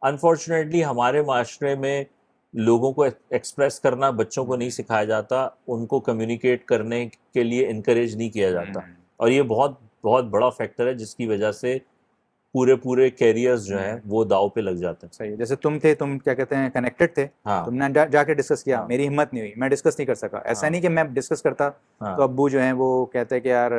अनफॉर्चुनेटली हमारे माशरे में लोगों को एक्सप्रेस करना बच्चों को नहीं सिखाया जाता, उनको कम्युनिकेट करने के लिए इनकरेज नहीं किया जाता। और ये बहुत बहुत बड़ा फैक्टर है जिसकी वजह से पूरे पूरे कैरियर्स जो हैं वो दाव पे लग जाते हैं। सही है, जैसे तुम थे, तुम क्या कहते हैं कनेक्टेड थे, हाँ, तुमने जाके डिस्कस किया, हाँ, मेरी हिम्मत नहीं हुई, मैं डिस्कस नहीं कर सका। ऐसा हाँ, नहीं कि मैं डिस्कस करता हाँ। तो अब्बू जो हैं वो कहते हैं कि यार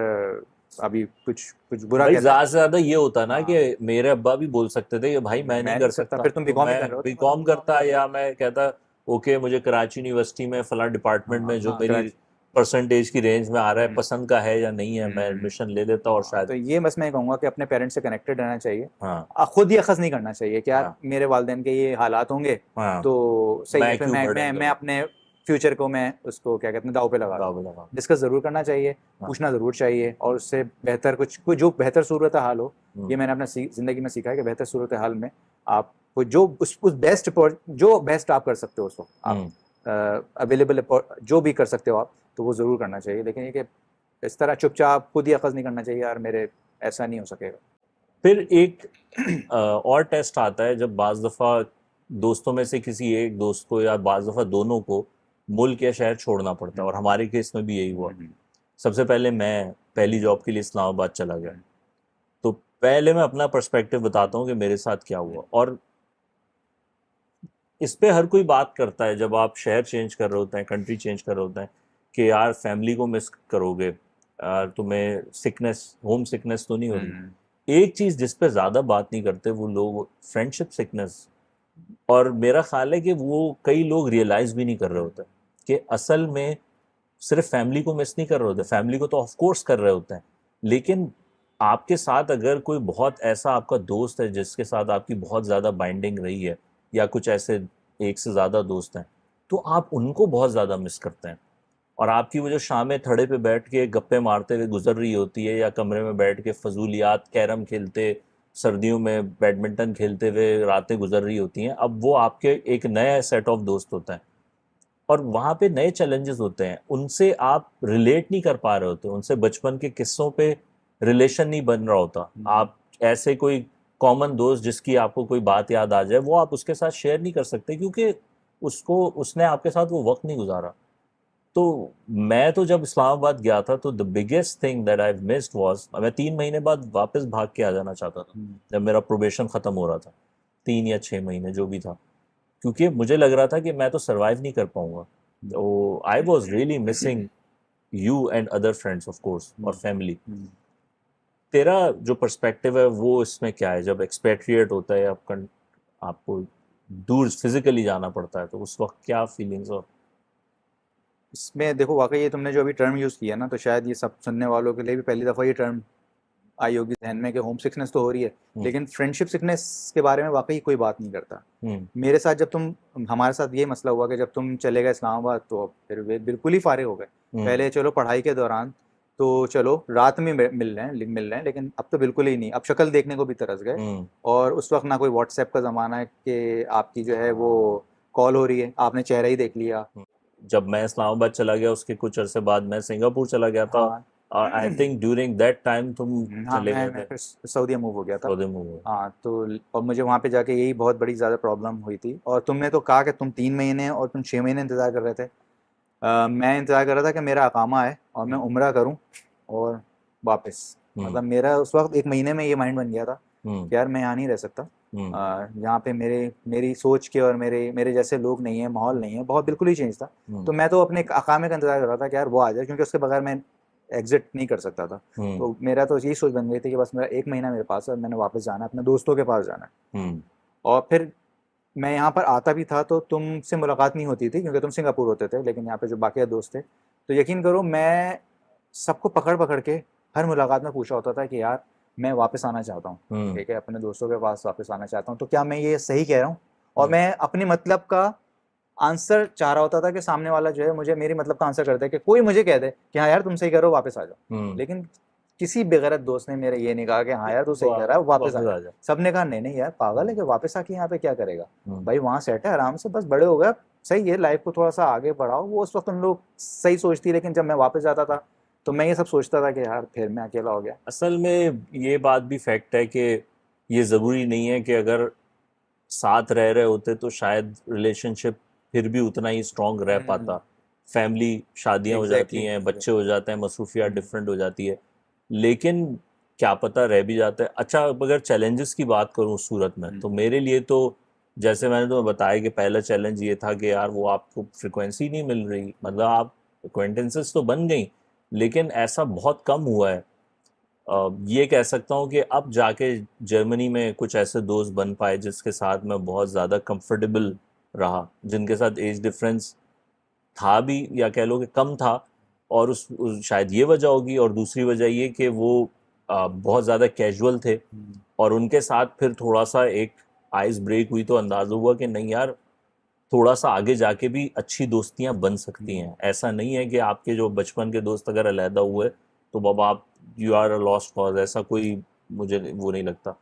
अभी कुछ कुछ बुरा भाई कहते हैं। ज़्यादा से ज़्यादा ये होता ना कि हाँ, मेरे अब्बा भी बोल सकते थे कि भाई मैं नहीं मैं कर नहीं करता, सकता, फिर तुम तो बीकॉम ही कर मैं रहे हो तो बीकॉम करता या मैं कहता ओके मुझे कराची यूनिवर्सिटी में फला डिपार्टमेंट में हाँ जो हाँ मेरी कराची। परसेंटेज की रेंज में आ रहा है पसंद का है या नहीं है, मैं हम्म, एडमिशन ले लेता और हाँ, शायद। तो ये बस मैं कहूँगा कि अपने पेरेंट्स से कनेक्टेड रहना चाहिए। हाँ, खुद ही अखज़ नहीं करना चाहिए कि यार हाँ, मेरे वालिदैन के ये हालात होंगे हाँ, तो सही है, मैं फिर क्यों बर्डन मैं करूँ। अपने फ्यूचर को मैं उसको क्या कहते हैं दाव पे लगा दूँ। दाव पे लगा। डिस्कस ज़रूर करना चाहिए, हाँ। पूछना ज़रूर चाहिए, और उससे बेहतर कुछ कोई जो बेहतर सूरत हाल हो, ये हम्म, मैंने अपना ज़िंदगी में सीखा है कि बेहतर सूरत हाल में आप जो उस बेस्ट जो बेस्ट आप कर सकते हो उस वक्त आप हम्म। अवेलेबल जो भी कर सकते हो आप, तो वो ज़रूर करना चाहिए। लेकिन ये कि इस तरह चुपचाप खुद ही अखज़ नहीं करना चाहिए यार मेरे ऐसा नहीं हो सकेगा। फिर एक और टेस्ट आता है जब बाज़ दफ़ा दोस्तों में से किसी एक दोस्त को या बाज़ दफ़ा दोनों को मुल्क या शहर छोड़ना पड़ता है, और हमारे केस में भी यही हुआ। सबसे पहले मैं पहली जॉब के लिए इस्लामाबाद चला गया। तो पहले मैं अपना पर्सपेक्टिव बताता हूँ कि मेरे साथ क्या हुआ। और इस पे हर कोई बात करता है जब आप शहर चेंज कर रहे होते हैं, कंट्री चेंज कर रहे होते हैं, कि यार फैमिली को मिस करोगे, यार तुम्हें सिकनेस, होम सिकनेस तो नहीं हो रही। एक चीज़ जिस पे ज़्यादा बात नहीं करते वो लोग, फ्रेंडशिप सिकनेस। और मेरा ख्याल है कि वो कई लोग रियलाइज़ भी नहीं कर रहे होते कि असल में सिर्फ फैमिली को मिस नहीं कर रहे होते, फैमिली को तो ऑफ कोर्स कर रहे होते हैं, लेकिन आपके साथ अगर कोई बहुत ऐसा आपका दोस्त है जिसके साथ आपकी बहुत ज़्यादा बाइंडिंग रही है, या कुछ ऐसे एक से ज़्यादा दोस्त हैं, तो आप उनको बहुत ज़्यादा मिस करते हैं। और आपकी वो जो शामें थड़े पे बैठ के गप्पे मारते हुए गुजर रही होती है, या कमरे में बैठ के फजूलियात कैरम खेलते, सर्दियों में बैडमिंटन खेलते हुए रातें गुजर रही होती हैं, अब वो आपके एक नया सेट ऑफ दोस्त होता है। और वहाँ पे नए चैलेंजेस होते हैं, उनसे आप रिलेट नहीं कर पा रहे होते, उनसे बचपन के किस्सों पे रिलेशन नहीं बन रहा होता। आप ऐसे कोई कॉमन दोस्त जिसकी आपको कोई बात याद आ जाए, वो आप उसके साथ शेयर नहीं कर सकते क्योंकि उसको, उसने आपके साथ वो वक्त नहीं गुजारा। तो मैं तो जब इस्लामाबाद गया था तो the biggest thing that I missed was, मैं 3 महीने बाद वापस भाग के आ जाना चाहता था जब मेरा प्रोबेशन ख़त्म हो रहा था, 3 या 6 महीने जो भी था, क्योंकि मुझे लग रहा था कि मैं तो सरवाइव नहीं कर पाऊंगा। तो I was really missing you and other friends of course और फैमिली। तेरा जो पर्सपेक्टिव है वो इसमें क्या है जब एक्सपेट्रिएट होता है, आपको दूर फिजिकली जाना पड़ता है, तो उस वक्त क्या फीलिंग्स और। इसमें देखो वाकई ये तुमने जो अभी टर्म यूज़ किया ना, तो शायद ये सब सुनने वालों के लिए भी पहली दफ़ा ये टर्म आई होगी जहन में कि होम सिकनेस तो हो रही है, लेकिन फ्रेंडशिप सिकनेस के बारे में वाकई कोई बात नहीं करता। मेरे साथ जब तुम, हमारे साथ ये मसला हुआ कि जब तुम चले गए इस्लामाबाद तो फिर वे बिल्कुल ही फारिग हो गए। पहले चलो पढ़ाई के दौरान तो चलो रात में मिल रहे हैं, लेकिन अब तो बिल्कुल ही नहीं, अब शक्ल देखने को भी तरस गए। और उस वक्त ना कोई व्हाट्सएप का ज़माना है कि आपकी जो है वो कॉल हो रही है, आपने चेहरा ही देख लिया। जब मैं इस्लामाबाद चला गया उसके कुछ अरसे बाद मैं सिंगापुर चला गया था। हाँ और I think during that time तुम हाँ, चले गए मैं थे फिर सऊदीया मूव हो गया था। सऊदी में हुए। हाँ, तो और मुझे वहाँ पे जाके यही बहुत बड़ी ज़्यादा प्रॉब्लम हुई थी। और तुमने तो कहा कि तुम 3 महीने और तुम 6 महीने इंतज़ार कर रहे थे। मैं इंतज़ार कर रहा था कि मेरा अकामा आए और मैं उम्रा करूँ और वापस, मतलब मेरा उस वक्त 1 महीने में ये माइंड बन गया था कि यार मैं यहाँ नहीं रह सकता। यहाँ पे मेरी सोच के और मेरे मेरे जैसे लोग नहीं है, माहौल नहीं है, बहुत बिल्कुल ही चेंज था। तो मैं तो अपने अकामे का इंतज़ार कर रहा था कि यार वो आ जाए, क्योंकि उसके बगैर मैं एग्जिट नहीं कर सकता था। तो मेरा तो यही सोच बन गई थी कि बस मेरा 1 महीना मेरे पास है और मैंने वापस जाना है, अपने दोस्तों के पास जाना है। और फिर मैं यहाँ पर आता भी था तो तुमसे मुलाकात नहीं होती थी क्योंकि तुम सिंगापुर होते थे, लेकिन यहाँ पे जो बाकी दोस्त थे, तो यकीन करो मैं सबको पकड़ पकड़ के हर मुलाकात में पूछा होता था कि यार मैं वापस आना चाहता हूँ, ठीक है, अपने दोस्तों के पास वापस आना चाहता हूँ, तो क्या मैं ये सही कह रहा हूँ? और मैं अपनी मतलब का आंसर चाह रहा होता था कि सामने वाला जो है मुझे मेरी मतलब का आंसर कर दे, कि कोई मुझे कह दे कि हाँ यार तुम सही कह रहे हो, वापस आ जाओ। लेकिन किसी बेगैरत दोस्त ने मेरे ये नहीं कहा कि हाँ यार तू सही कह रहा है, वापस आ जा। सबने कहा नहीं नहीं यार पागल है कि वापस आके यहाँ पे क्या करेगा, भाई वहाँ सेट है आराम से, बस बड़े हो गए, सही है, लाइफ को थोड़ा सा आगे बढ़ाओ। वो उस वक्त उन लोग सही सोचती, लेकिन जब मैं वापस जाता था तो मैं ये सब सोचता था कि यार फिर मैं अकेला हो गया। असल में ये बात भी फैक्ट है कि ये ज़रूरी नहीं है कि अगर साथ रह रहे होते तो शायद रिलेशनशिप फिर भी उतना ही स्ट्रांग रह पाता। फैमिली, शादियां हो जाती हैं, बच्चे हो जाते हैं, मसरूफियात डिफरेंट हो जाती है, लेकिन क्या पता रह भी जाता है। अच्छा, अगर चैलेंजेस की बात करूं उस सूरत में, तो मेरे लिए तो जैसे मैंने तुम्हें बताया कि पहला चैलेंज ये था कि यार वो आपको फ्रिक्वेंसी नहीं मिल रही, मतलब आप एक्वेंटेंसेस तो बन गई लेकिन ऐसा बहुत कम हुआ है। ये कह सकता हूँ कि अब जाके जर्मनी में कुछ ऐसे दोस्त बन पाए जिसके साथ मैं बहुत ज़्यादा कंफर्टेबल रहा, जिनके साथ एज डिफरेंस था भी या कह लो कि कम था, और शायद ये वजह होगी, और दूसरी वजह ये कि वो बहुत ज़्यादा कैजुअल थे, और उनके साथ फिर थोड़ा सा एक आइस ब्रेक हुई तो अंदाज़ा हुआ कि नहीं यार थोड़ा सा आगे जाके भी अच्छी दोस्तियां बन सकती हैं। ऐसा नहीं है कि आपके जो बचपन के दोस्त अगर अलहदा हुए तो बाबा आप you are a lost cause, ऐसा कोई मुझे वो नहीं लगता।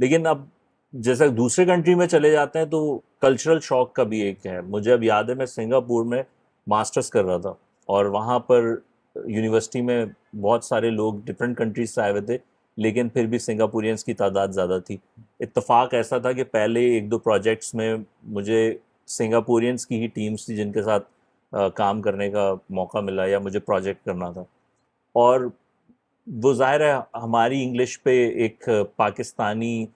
लेकिन अब जैसे दूसरे कंट्री में चले जाते हैं तो कल्चरल शॉक का भी एक है। मुझे अब याद है मैं सिंगापुर में मास्टर्स कर रहा था, और वहाँ पर यूनिवर्सिटी में बहुत सारे लोग डिफरेंट कंट्रीज से आए हुए थे, लेकिन फिर भी सिंगापुरियंस की तादाद ज़्यादा थी। इत्तेफाक ऐसा था कि पहले एक दो प्रोजेक्ट्स में मुझे सिंगापुरियंस की ही टीम्स थी जिनके साथ काम करने का मौका मिला या मुझे प्रोजेक्ट करना था। और वो ज़ाहिर है हमारी इंग्लिश पे एक पाकिस्तानी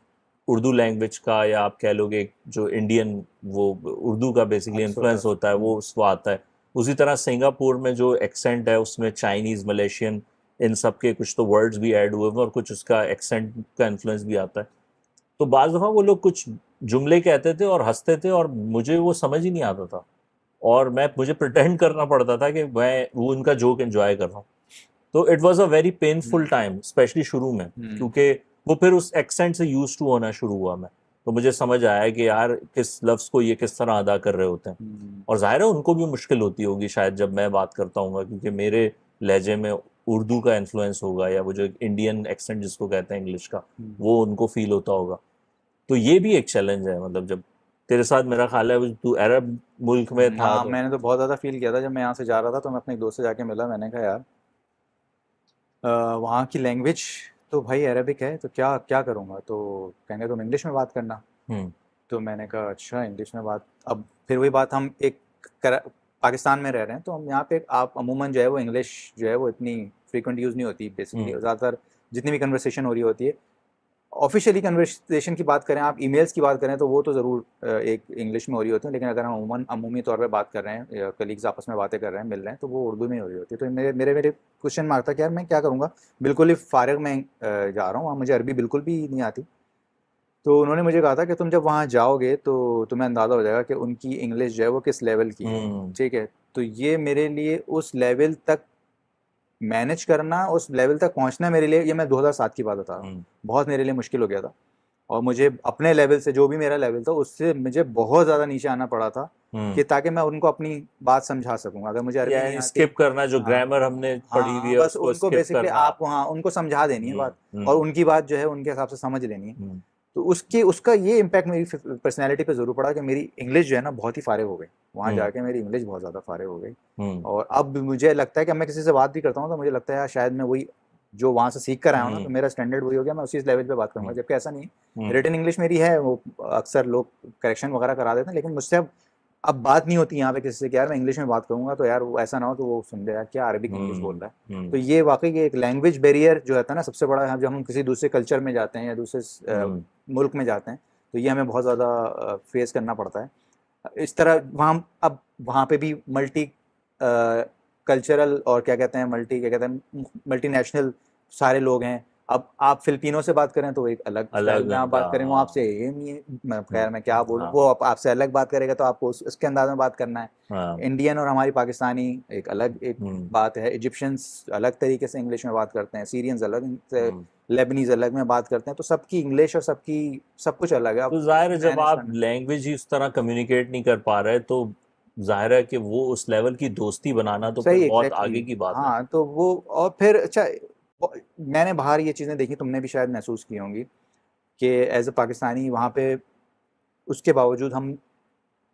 उर्दू लैंग्वेज का, या आप कह लोगे जो इंडियन वो उर्दू का बेसिकली इन्फ्लुएंस होता है वो उसको आता है। उसी तरह सिंगापुर में जो एक्सेंट है उसमें चाइनीज़, मलेशियन, इन सब के कुछ तो वर्ड्स भी ऐड हुए हैं और कुछ उसका एक्सेंट का इन्फ्लुएंस भी आता है। तो बाज़ दफ़ा वो लोग कुछ जुमले कहते थे और हंसते थे और मुझे वो समझ ही नहीं आता था, और मुझे प्रिटेंड करना पड़ता था कि मैं वो उनका जोक एंजॉय कर रहा हूँ। तो it was a very painful time, specially शुरू में, क्योंकि वो फिर उस एक्सेंट से यूज टू होना शुरू हुआ मैं। तो मुझे समझ आया कि यार किस लफ्ज़ को ये किस तरह अदा कर रहे होते हैं, और जाहिर है उनको भी मुश्किल होती होगी शायद जब मैं बात करता हूँ, क्योंकि मेरे लहजे में उर्दू का इन्फ्लुएंस होगा, या वो जो इंडियन एक्सेंट जिसको कहते हैं इंग्लिश का, वो उनको फील होता होगा। तो ये भी एक चैलेंज है, मतलब जब तेरे साथ मेरा ख्याल है तू अरब मुल्क में था हाँ तो। मैंने तो बहुत ज़्यादा फील किया था जब मैं यहाँ से जा रहा था, तो मैं अपने एक दोस्त से जाके मिला, मैंने कहा यार वहाँ की लैंग्वेज तो भाई अरबिक है, तो क्या क्या करूँगा? तो कहेंगे तुम इंग्लिश में बात करना। हम्म तो मैंने कहा अच्छा इंग्लिश में बात, अब फिर वही बात, हम पाकिस्तान में रह रहे हैं, तो हम यहाँ पे आप अमूमन जो है वो इंग्लिश जो है वो इतनी फ्रीक्वेंट यूज़ नहीं होती बेसिकली, ज़्यादातर जितनी भी कन्वर्सेशन हो रही होती है, ऑफिशियली कन्वर्सेशन की बात करें, आप ईमेल्स की बात करें तो वो तो ज़रूर एक इंग्लिश में हो रही होती है, लेकिन अगर हम अमूमन अमूमी तौर पे बात कर रहे हैं, कलीग्स आपस में बातें कर रहे हैं, मिल रहे हैं, तो वो उर्दू में हो रही होती है। तो मेरे मेरे मेरे क्वेश्चन मार्क था कि यार मैं क्या करूँगा, बिल्कुल ही फारिग में जा रहा हूँ, वहाँ मुझे अरबी बिल्कुल भी नहीं आती। तो उन्होंने मुझे कहा था कि तुम जब वहाँ जाओगे तो तुम्हें अंदाज़ा हो जाएगा कि उनकी इंग्लिश जो है वो किस लेवल की है, हम्म ठीक है? तो ये मेरे लिए उस लेवल तक मैनेज करना, उस लेवल तक पहुँचना मेरे लिए, ये मैं 2007 की बात बता रहा हूँ, बहुत मेरे लिए मुश्किल हो गया था। और मुझे अपने लेवल से, जो भी मेरा लेवल था उससे मुझे बहुत ज़्यादा नीचे आना पड़ा था कि ताकि मैं उनको अपनी बात समझा सकूँ। अगर मुझे अरबी नहीं या आती, स्किप करना, जो हाँ, ग्रामर हमने पढ़ी हुई हाँ, है बस उसको उनको स्किप बेसिकली करना। आप वहाँ उनको समझा देनी है बात, और हम्म उनकी बात जो है उनके हिसाब से समझ लेनी है। हम्म तो उसकी उसका ये इम्पैक्ट मेरी पर्सनैलिटी पे ज़रूर पड़ा कि मेरी इंग्लिश जो है ना बहुत ही फारिग हो गई। वहाँ हम्म जाके मेरी इंग्लिश बहुत ज़्यादा फारिग हो गई। हम्म और अब मुझे लगता है कि अब मैं किसी से बात भी करता हूँ तो मुझे लगता है यार शायद मैं वही जो वहाँ से सीख कर आया हूँ ना, तो हम्म मेरा स्टैंडर्ड वही हो गया, मैं उसी लेवल पे बात करूँगा, हम्म जबकि ऐसा नहीं है। हम्म रिटन इंग्लिश मेरी है, वो अक्सर लोग करेक्शन वगैरह करा देते हैं, लेकिन मुझसे अब बात नहीं होती यहाँ पे किसी से कि यार मैं इंग्लिश में बात करूँगा तो यार वो ऐसा ना हो तो वो सुन ले यार क्या अरबिक इंग्लिश बोल रहा है। तो हम्म ये वाकई ये एक लैंग्वेज बैरियर जो रहता है ना सबसे बड़ा, जब हम किसी दूसरे कल्चर में जाते हैं या दूसरे हम्म मुल्क में जाते हैं, तो ये हमें बहुत ज़्यादा फेस करना पड़ता है। इस तरह वहाँ अब वहाँ पे भी मल्टी कल्चरल और क्या कहते हैं, मल्टी क्या कहते हैं, मल्टीनेशनल सारे लोग हैं। अब आप फिलिपिनो से बात करें तो एक अलग स्टाइल में आप उनका, बात करेंगे, वो हाँ। आपसे खैर मैं क्या बोलूँ, हाँ। वो आपसे अलग बात करेगा तो आपको उसके अंदाज में बात करना है। हाँ। इंडियन और हमारी पाकिस्तानी एक अलग एक हम्म। बात है, इजिप्शियंस अलग तरीके से इंग्लिश में बात करते हैं, सीरियंस अलग से, हम्म। लेबनीज अलग में बात करते हैं, तो सबकी इंग्लिश और सबकी सब कुछ अलग है, अब तो जाहिर है उसमें जब मैनेज आप करना। लैंग्वेज ही उस तरह कम्युनिकेट नहीं कर पा रहे तो जाहिर है कि वो उस लेवल की दोस्ती बनाना तो फिर सही, बहुत एग्जैक्टली आगे की बात है। हाँ, तो वो और फिर अच्छा, मैंने बाहर ये चीज़ें देखी, तुमने भी शायद महसूस की होंगी कि एज अ पाकिस्तानी वहाँ पे उसके बावजूद हम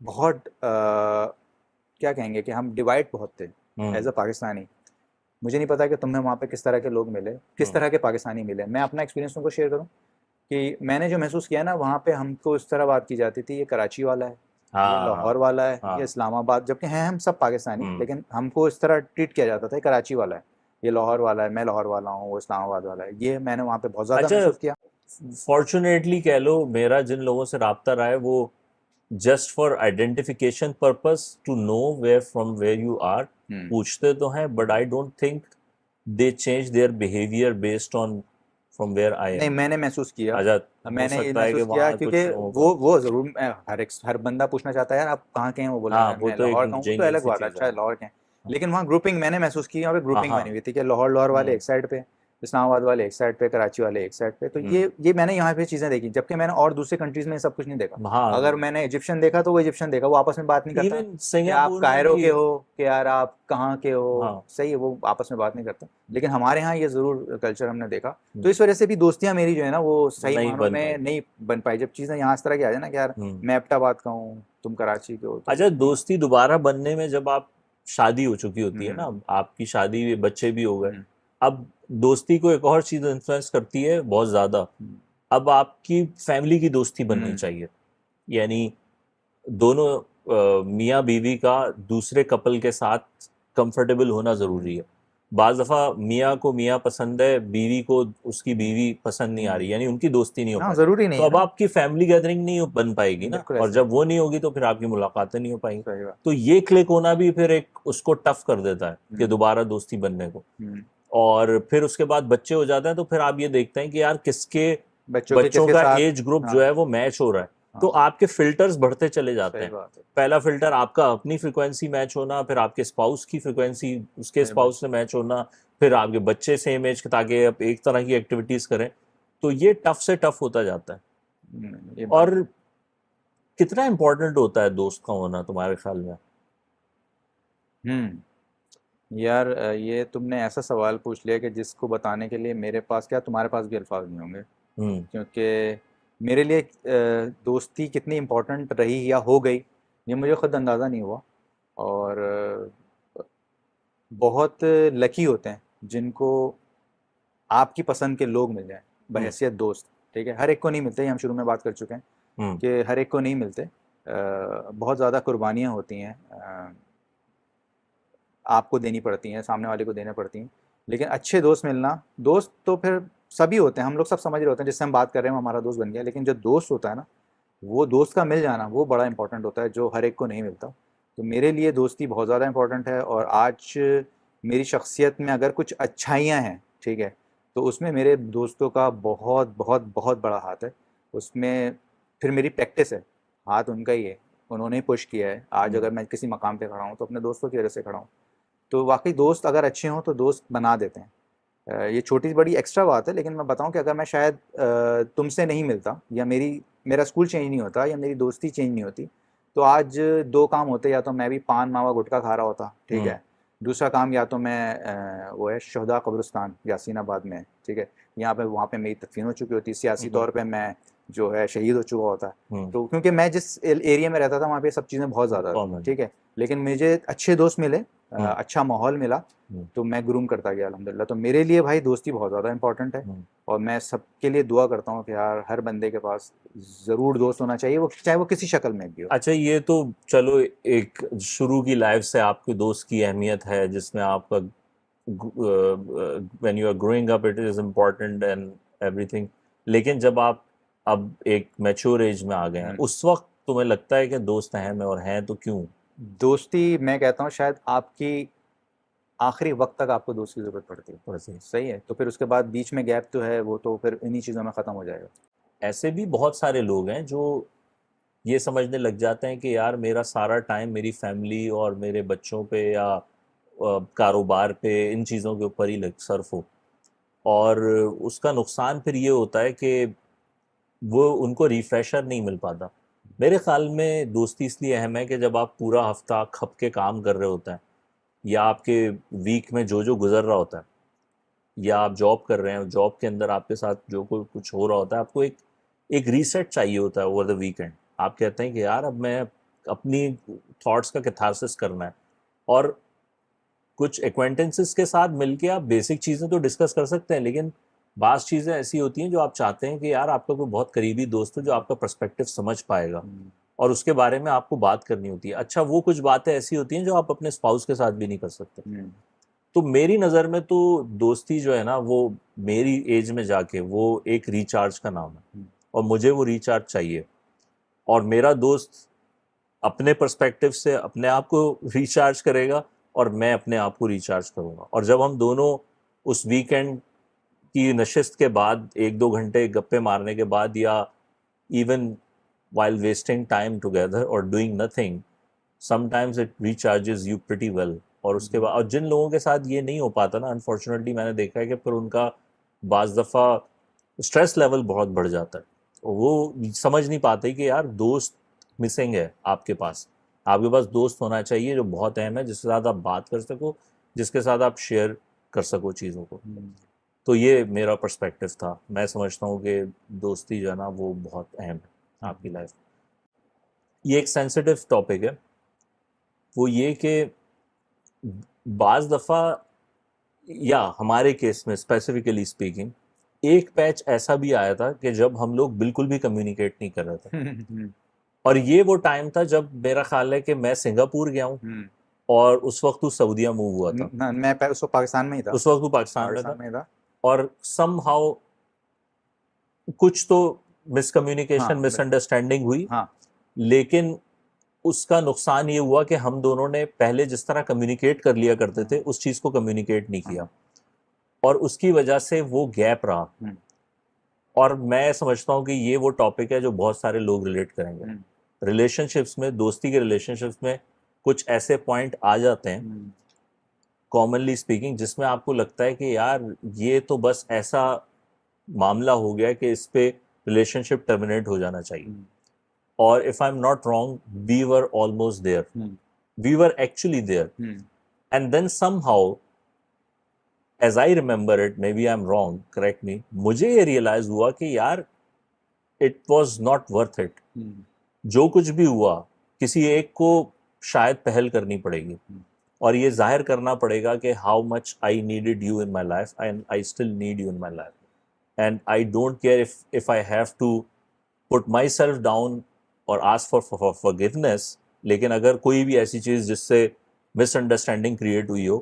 बहुत क्या कहेंगे कि हम डिवाइड बहुत थे एज हम्म। अ पाकिस्तानी। मुझे नहीं पता कि तुम्हें वहाँ पे किस तरह के लोग मिले, किस हम्म। तरह के पाकिस्तानी मिले। मैं अपना एक्सपीरियंस तुमको शेयर करूँ कि मैंने जो महसूस किया ना, वहाँ पे हमको इस तरह बात की जाती थी, ये कराची वाला है, ये हाँ। हाँ। लाहौर वाला है, ये हाँ। इस्लामाबाद, जबकि हैं हम सब पाकिस्तानी, हम्म। लेकिन हमको इस तरह ट्रीट किया जाता था, ये कराची वाला है, ये लाहौर वाला है, मैं लाहौर वाला हूँ, वो इस्लामाबाद वाला है। ये मैंने वहाँ पे बहुत ज़्यादा अच्छा, महसूस किया। फॉर्चुनेटली कह लो, मेरा जिन लोगों से राब्ता रहा है वो just for identification purpose to know where from where you are hmm. पूछते तो हैं, but I don't think they change their behaviour based on from where I नहीं, एम। मैंने महसूस किया, अच्छा, हो मैंने ये सकता है कि महसूस किया, वहाँ क्योंकि कुछ लोगों का, वो ज़रूर हर बंदा पूछना चाहता है, यार आप कहाँ के हैं, वो बोले हाँ मैं वो मैं तो एक लाहौर का हूँ, वो तो जेन्युइन अलग सी बात है, चीज़ है। अच्छा लाहौर के हैं। लेकिन वहाँ ग्रुपिंग मैंने महसूस की, यहाँ पे हाँ। ग्रुपिंग हाँ। बनी हुई थी कि लाहौर वाले हम्म। एक साइड पे, इस्लामाबाद वाले एक साइड पे, कराची वाले एक साइड पे, तो हम्म। ये मैंने यहाँ पे चीज़ें देखी, जबकि मैंने और दूसरे कंट्रीज़ में ये सब कुछ नहीं देखा। हाँ। अगर मैंने इजिप्शियन देखा तो वो इजिप्शियन देखा, वो आपस में बात नहीं करता इवन कि आप सिंगापुर में कायरो भी। के हो, कि यार आप कहाँ के हो, हाँ। सही है, वो आपस में बात नहीं करते। लेकिन हमारे यहाँ ये ज़रूर कल्चर हमने देखा। तो हम्म, इस वजह से भी दोस्तियाँ मेरी जो है ना, वो सही नहीं मायनों बन में पाई। नहीं बन पाई, जब चीज़ें यहाँ इस तरह की आ जाए ना कि यार हम्म। मैं एबटाबाद का हूँ, तुम कराची के हो, तो अच्छा, फिर नहीं। दोस्ती दोबारा बनने में जब आप शादी हो चुकी होती है हम्म। ना, आपकी शादी, बच्चे भी हो गए, हम्म। अब दोस्ती को एक और चीज़ इन्फ्लुएंस करती है बहुत ज़्यादा। हम्म। अब आपकी फैमिली की दोस्ती बननी हम्म। चाहिए, यानी दोनों मियाँ बीवी का दूसरे कपल के साथ कंफर्टेबल होना हम्म। ज़रूरी है। बाज़ दफ़ा मियाँ को मियाँ पसंद है, बीवी को उसकी बीवी पसंद नहीं आ हम्म। रही, यानी उनकी दोस्ती नहीं हो हाँ, पा रही। ज़रूरी नहीं तो है अब ना, आपकी फैमिली गैदरिंग नहीं बन पाएगी ना, बिल्कुल और ऐसा है। जब वो नहीं होगी तो फिर आपकी मुलाकातें नहीं हो पाएंगी। सही बात। तो ये क्लिक होना भी फिर एक उसको टफ कर देता है कि हम्म। दोबारा दोस्ती बनने को। हम्म। और फिर उसके बाद बच्चे हो जाते हैं तो फिर आप ये देखते हैं कि यार किसके बच्चों के बच्चों किसके का साथ। एज ग्रुप हाँ। जो है वो मैच हो रहा है, तो हाँ। आपके फिल्टर्स बढ़ते चले जाते सही हैं। बात है। पहला फिल्टर आपका अपनी फ्रिक्वेंसी मैच होना, फिर आपके स्पाउस की फ्रिक्वेंसी उसके सही बात। स्पाउस से मैच होना, फिर आपके बच्चे सेम एज के, ताकि आप एक तरह की एक्टिविटीज करें। तो ये टफ से टफ होता जाता है। ये बात है। और कितना इम्पोर्टेंट होता है दोस्त का होना तुम्हारे ख्याल में? यार ये तुमने ऐसा सवाल पूछ लिया कि जिसको बताने के लिए मेरे पास क्या, तुम्हारे पास भी अल्फाज नहीं होंगे, हम्म। क्योंकि मेरे लिए दोस्ती कितनी इम्पोर्टेंट रही या हो गई, ये मुझे खुद अंदाज़ा नहीं हुआ। और बहुत लकी होते हैं जिनको आपकी पसंद के लोग मिल जाएं हम्म। बहैसियत दोस्त। ठीक है, हर एक को नहीं मिलते, ये हम शुरू में बात कर चुके हैं हम्म। कि हर एक को नहीं मिलते। बहुत ज़्यादा कुर्बानियाँ होती हैं, आपको देनी पड़ती हैं, सामने वाले को देनी पड़ती हैं। लेकिन अच्छे दोस्त मिलना, दोस्त तो फिर सभी होते हैं, हम लोग सब समझ रहे होते हैं, जिससे हम बात कर रहे हैं वो हमारा दोस्त बन गया, लेकिन जो दोस्त होता है ना, वो दोस्त का मिल जाना वो बड़ा इंपॉर्टेंट होता है, जो हर एक को नहीं मिलता। तो मेरे लिए दोस्ती बहुत ज़्यादा इंपॉर्टेंट है, और आज मेरी शख्सियत में अगर कुछ अच्छाइयाँ हैं, ठीक है, तो उसमें मेरे दोस्तों का बहुत बहुत बहुत बड़ा हाथ है उसमें। फिर मेरी प्रैक्टिस है, हाथ उनका ही है, उन्होंने ही पुश किया है। आज हम्म। अगर मैं किसी मकाम पे खड़ा हूँ तो अपने दोस्तों की वजह से खड़ा हूँ। तो वाकई दोस्त अगर अच्छे हों तो दोस्त बना देते हैं। ये छोटी बड़ी एक्स्ट्रा बात है, लेकिन मैं बताऊं कि अगर मैं शायद तुमसे नहीं मिलता, या मेरा स्कूल चेंज नहीं होता, या मेरी दोस्ती चेंज नहीं होती, तो आज दो काम होते, या तो मैं भी पान मावा गुटखा खा रहा होता, ठीक हम्म। है, दूसरा काम या तो मैं वो है शहदा कब्रिस्तान यासीनाबाद में, ठीक है, यहाँ पे वहाँ पे मेरी तदफीन हो चुकी होती, सियासी हम्म। तौर पे मैं जो है शहीद हो चुका होता। हम्म। तो क्योंकि मैं जिस एरिया में रहता था वहाँ पे सब चीज़ें बहुत ज़्यादा थी, कॉमन। ठीक है, लेकिन मुझे अच्छे दोस्त मिले, हम्म। अच्छा माहौल मिला, हम्म। तो मैं ग्रूम करता गया अल्हम्दुलिल्लाह। तो मेरे लिए भाई दोस्ती बहुत ज़्यादा इंपॉर्टेंट है, हम्म। और मैं सबके लिए दुआ करता हूँ कि यार हर बंदे के पास ज़रूर दोस्त होना चाहिए, वो चाहे वो किसी शक्ल में भी हो। अच्छा, ये तो चलो एक शुरू की लाइफ से आपके दोस्त की अहमियत है, जिसमें आपका when you are growing up it is important and everything. लेकिन जब आप अब एक मैच्योर एज में आ गए हैं, हम्म। उस वक्त तुम्हें लगता है कि दोस्त अहम है, और हैं तो क्यों? दोस्ती मैं कहता हूँ शायद आपकी आखिरी वक्त तक आपको दोस्त की ज़रूरत पड़ती है। सही है, तो फिर उसके बाद बीच में गैप तो है, वो तो फिर इन्हीं चीज़ों में ख़त्म हो जाएगा। ऐसे भी बहुत सारे लोग हैं जो ये समझने लग जाते हैं कि यार मेरा सारा टाइम मेरी फैमिली और मेरे बच्चों पे या कारोबार पे, इन चीज़ों के ऊपर ही सर्फ हो, और उसका नुकसान फिर ये होता है कि वो उनको रिफ्रेशर नहीं मिल पाता। मेरे ख्याल में दोस्ती इसलिए अहम है कि जब आप पूरा हफ्ता खप के काम कर रहे होते हैं, या आपके वीक में जो जो गुजर रहा होता है, या आप जॉब कर रहे हैं, जॉब के अंदर आपके साथ जो कुछ हो रहा होता है, आपको एक रीसेट चाहिए होता है ओवर द वीकेंड। आप कहते हैं कि यार अब मैं अपनी थॉट्स का कैथारसिस करना है, और कुछ एक्वेंटेंसेस के साथ मिलके आप बेसिक चीज़ें तो डिस्कस कर सकते हैं, लेकिन बाज़ चीज़ें ऐसी होती हैं जो आप चाहते हैं कि यार आपका कोई बहुत करीबी दोस्त हो जो आपका पर्सपेक्टिव समझ पाएगा, और उसके बारे में आपको बात करनी होती है। अच्छा, वो कुछ बातें ऐसी होती हैं जो आप अपने स्पाउस के साथ भी नहीं कर सकते। तो मेरी नज़र में तो दोस्ती जो है ना, वो मेरी एज में जाके वो एक रिचार्ज का नाम है, और मुझे वो रिचार्ज चाहिए, और मेरा दोस्त अपने पर्सपेक्टिव से अपने आप को रिचार्ज करेगा, और मैं अपने आप को रिचार्ज करूँगा। और जब हम दोनों उस वीकेंड की नशिस्त के बाद 1-2 घंटे गप्पे मारने के बाद, या even while wasting time together or doing nothing, sometimes it recharges you pretty well। और उसके बाद, और जिन लोगों के साथ ये नहीं हो पाता ना, अनफॉर्चुनेटली मैंने देखा है कि फिर उनका बाज़ दफ़ा स्ट्रेस लेवल बहुत बढ़ जाता है। वो समझ नहीं पाते कि यार दोस्त मिसिंग है आपके पास दोस्त होना चाहिए जो बहुत अहम है, जिसके साथ आप बात कर सको, जिसके साथ आप शेयर कर सको चीज़ों को। तो ये मेरा पर्सपेक्टिव था। मैं समझता हूँ कि दोस्ती जो है ना वो बहुत अहम है आपकी लाइफ। ये एक सेंसिटिव टॉपिक है, वो ये कि बाज़ दफ़ा, या हमारे केस में स्पेसिफिकली स्पीकिंग, एक पैच ऐसा भी आया था कि जब हम लोग बिल्कुल भी कम्युनिकेट नहीं कर रहे थे। और ये वो टाइम था जब मेरा ख्याल है कि मैं सिंगापुर गया हूँ, और उस वक्त तू सऊदीया मूव हुआ था। मैं उस वक्त पाकिस्तान में ही था। उस वक्त तू पाकिस्तान में था। और समहाउ कुछ तो मिसकम्युनिकेशन, मिसअंडरस्टैंडिंग हुई। लेकिन उसका नुकसान ये हुआ कि हम दोनों ने पहले जिस तरह कम्युनिकेट कर लिया करते थे, उस चीज़ को कम्युनिकेट नहीं किया, और उसकी वजह से वो गैप रहा। और मैं समझता हूँ कि ये वो टॉपिक है जो बहुत सारे लोग रिलेट करेंगे। रिलेशनशिप्स में, दोस्ती के रिलेशनशिप्स में कुछ ऐसे पॉइंट आ जाते हैं, कॉमनली स्पीकिंग, जिसमें आपको लगता है कि यार ये तो बस ऐसा मामला हो गया कि इस पे रिलेशनशिप टर्मिनेट हो जाना चाहिए। और if I am not wrong, we were almost there, we were actually there, and then somehow, as I remember it, maybe I am wrong, correct me, मुझे ये रियलाइज हुआ कि यार it was not worth it. जो कुछ भी हुआ, किसी एक को शायद पहल करनी पड़ेगी, और ये जाहिर करना पड़ेगा कि how much I needed you in my life, and I still need you in my life, and I don't care if I have to put myself down or ask for forgiveness। लेकिन अगर कोई भी ऐसी चीज़ जिससे misunderstanding create हुई हो,